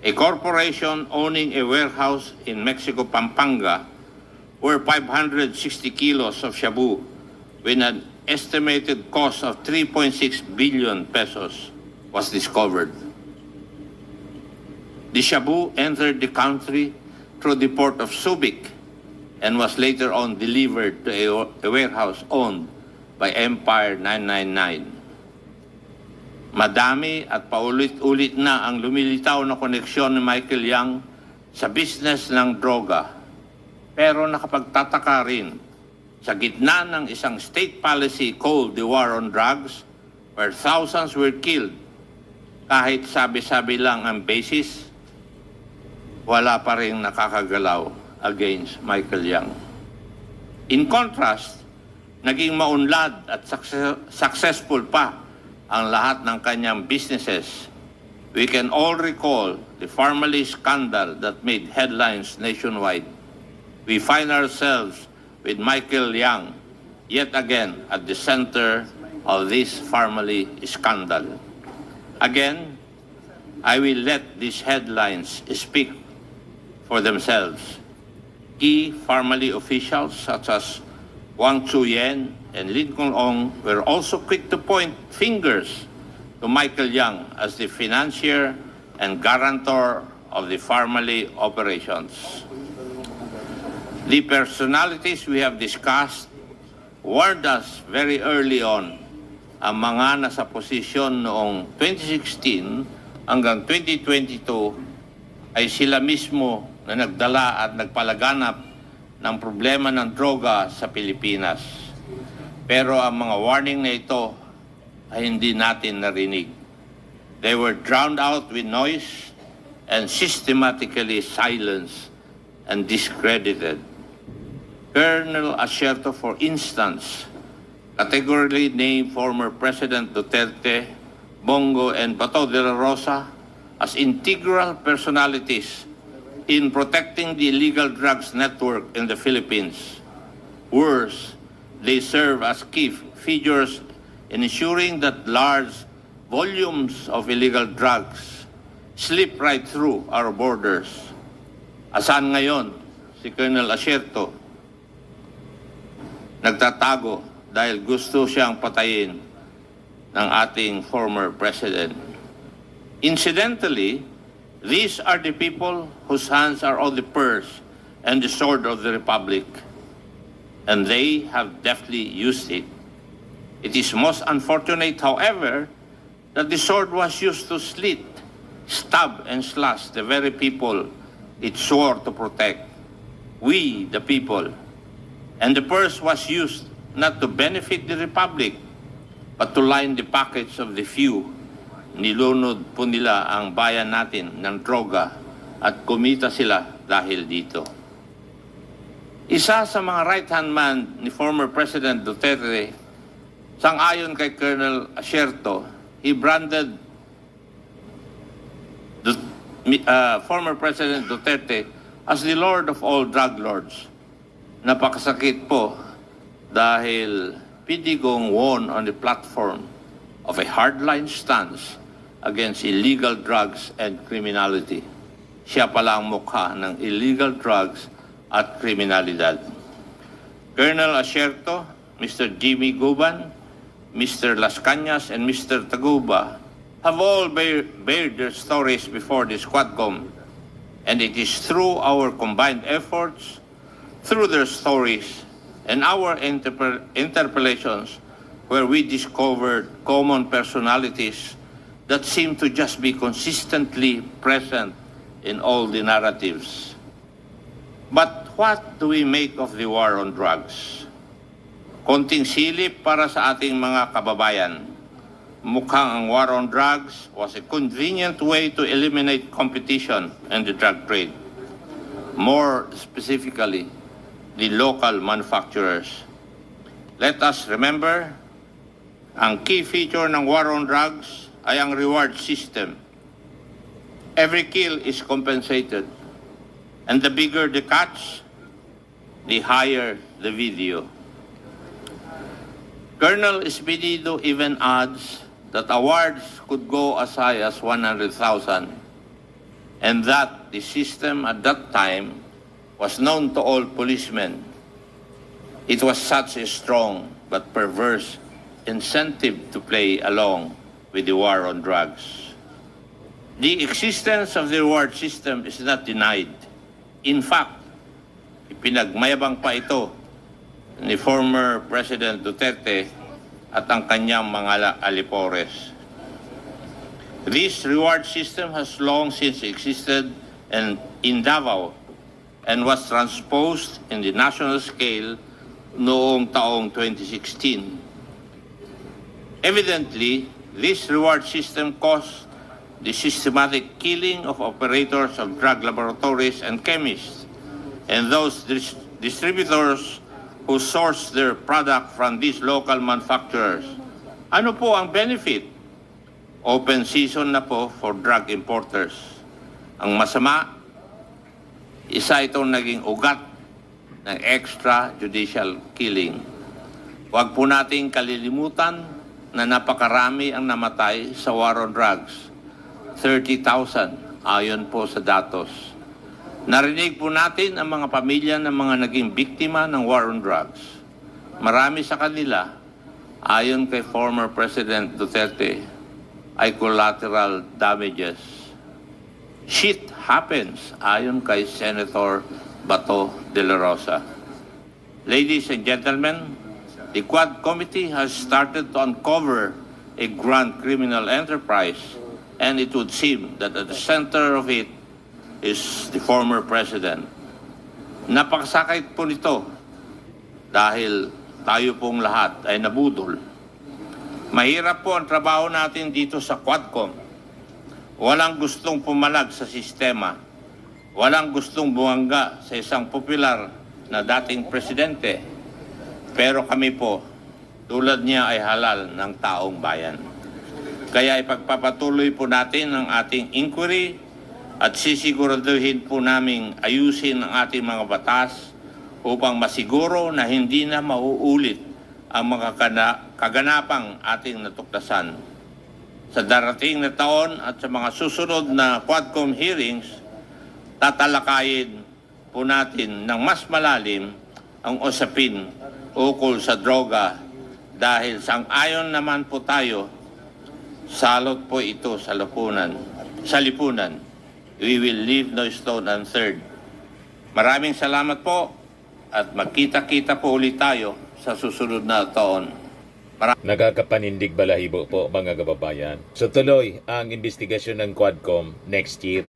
[SPEAKER 7] A corporation owning a warehouse in Mexico, Pampanga, where 560 kilos of shabu with an estimated cost of 3.6 billion pesos was discovered. The shabu entered the country through the port of Subic and was later on delivered to a warehouse owned by Empire 999. Madami at paulit-ulit na ang lumilitaw na koneksyon ni Michael Yang sa business ng droga. Pero nakapagtataka rin, sa gitna ng isang state policy called the War on Drugs, where thousands were killed, kahit sabi-sabi lang ang basis, wala pa rin nakakagalaw against Michael Yang. In contrast, naging maunlad at successful pa ang lahat ng kanyang businesses. We can all recall the Farmally scandal that made headlines nationwide. We find ourselves with Michael Yang yet again at the center of this Farmally scandal. Again, I will let these headlines speak for themselves. Key Farmally officials such as Wang Chuyen and Lincoln Ong were also quick to point fingers to Michael Yang as the financier and guarantor of the family operations. The personalities we have discussed warned us very early on ang mga nasa posisyon noong 2016 hanggang 2022 ay sila mismo na nagdala at nagpalaganap ng problema ng droga sa Pilipinas. Pero ang mga warning na ito ay hindi natin narinig. They were drowned out with noise and systematically silenced and discredited. Colonel Asierto, for instance, categorically named former President Duterte, Bongo, and Bato de la Rosa as integral personalities in protecting the illegal drugs network in the Philippines. Worse, they serve as key figures in ensuring that large volumes of illegal drugs slip right through our borders. Asan ngayon si Colonel Asierto? Nagtatago dahil gusto siyang patayin ng ating former president. Incidentally, these are the people whose hands are on the purse and the sword of the Republic, and they have deftly used it. It is most unfortunate, however, that the sword was used to slit, stab, and slash the very people it swore to protect. We, the people. And the purse was used not to benefit the Republic, but to line the pockets of the few. Nilunod po nila ang bayan natin ng droga at kumita sila dahil dito. Isa sa mga right-hand man ni former President Duterte, sang-ayon kay Colonel Asierto, he branded former President Duterte as the Lord of all drug lords. Napakasakit po dahil Pidigong won on the platform of a hardline stance against illegal drugs and criminality. Siya pala ang mukha ng illegal drugs at kriminalidad. Colonel Asierto, Mr. Jimmy Guban, Mr. Las Cañas, and Mr. Taguba have all bared their stories before the Squadcom, and it is through our combined efforts, through their stories, and our interpellations where we discovered common personalities that seem to just be consistently present in all the narratives. But what do we make of the war on drugs? Konting silip para sa ating mga kababayan. Mukhang ang war on drugs was a convenient way to eliminate competition in the drug trade. More specifically, the local manufacturers. Let us remember, ang key feature ng war on drugs ay ang reward system. Every kill is compensated, and the bigger the catch, the higher the video. Colonel Espinido even adds that awards could go as high as 100,000, and that the system at that time was known to all policemen. It was such a strong but perverse incentive to play along with the war on drugs. The existence of the reward system is not denied. In fact, ipinagmayabang pa ito ni former President Duterte at ang kanyang mga alipores. This reward system has long since existed in Davao and was transposed in the national scale noong taong 2016. Evidently, this reward system caused the systematic killing of operators of drug laboratories and chemists and those distributors who source their product from these local manufacturers. Ano po ang benefit? Open season na po for drug importers. Ang masama, isa itong naging ugat ng extrajudicial killing. Huwag po nating kalilimutan na napakarami ang namatay sa war on drugs. 30,000 ayon po sa datos. Narinig po natin ang mga pamilya ng mga naging biktima ng war on drugs. Marami sa kanila, ayon kay former President Duterte, ay collateral damages. Shit happens, ayon kay Senator Bato de la Rosa. Ladies and gentlemen, the Quad Committee has started to uncover a grand criminal enterprise, and it would seem that at the center of it is the former president. Napakasakit po nito dahil tayo pong lahat ay nabudol. Mahirap po ang trabaho natin dito sa Quadcom. Walang gustong pumalag sa sistema. Walang gustong bumangga sa isang popular na dating presidente. Pero kami po, tulad niya ay halal ng taong bayan. Kaya ipagpapatuloy po natin ang ating inquiry at sisiguraduhin po naming ayusin ang ating mga batas upang masiguro na hindi na mauulit ang mga kaganapang ating natuklasan. Sa darating na taon at sa mga susunod na Quadcom hearings, tatalakayin po natin ng mas malalim ang usapin ukol sa droga dahil sang-ayon naman po tayo, salot po ito sa lipunan. We will leave no stone unturned. Maraming salamat po at magkita-kita po ulit tayo sa susunod na taon.
[SPEAKER 1] Nakakapanindig balahibo po mga kababayan. So tuloy ang investigasyon ng Quadcom next year.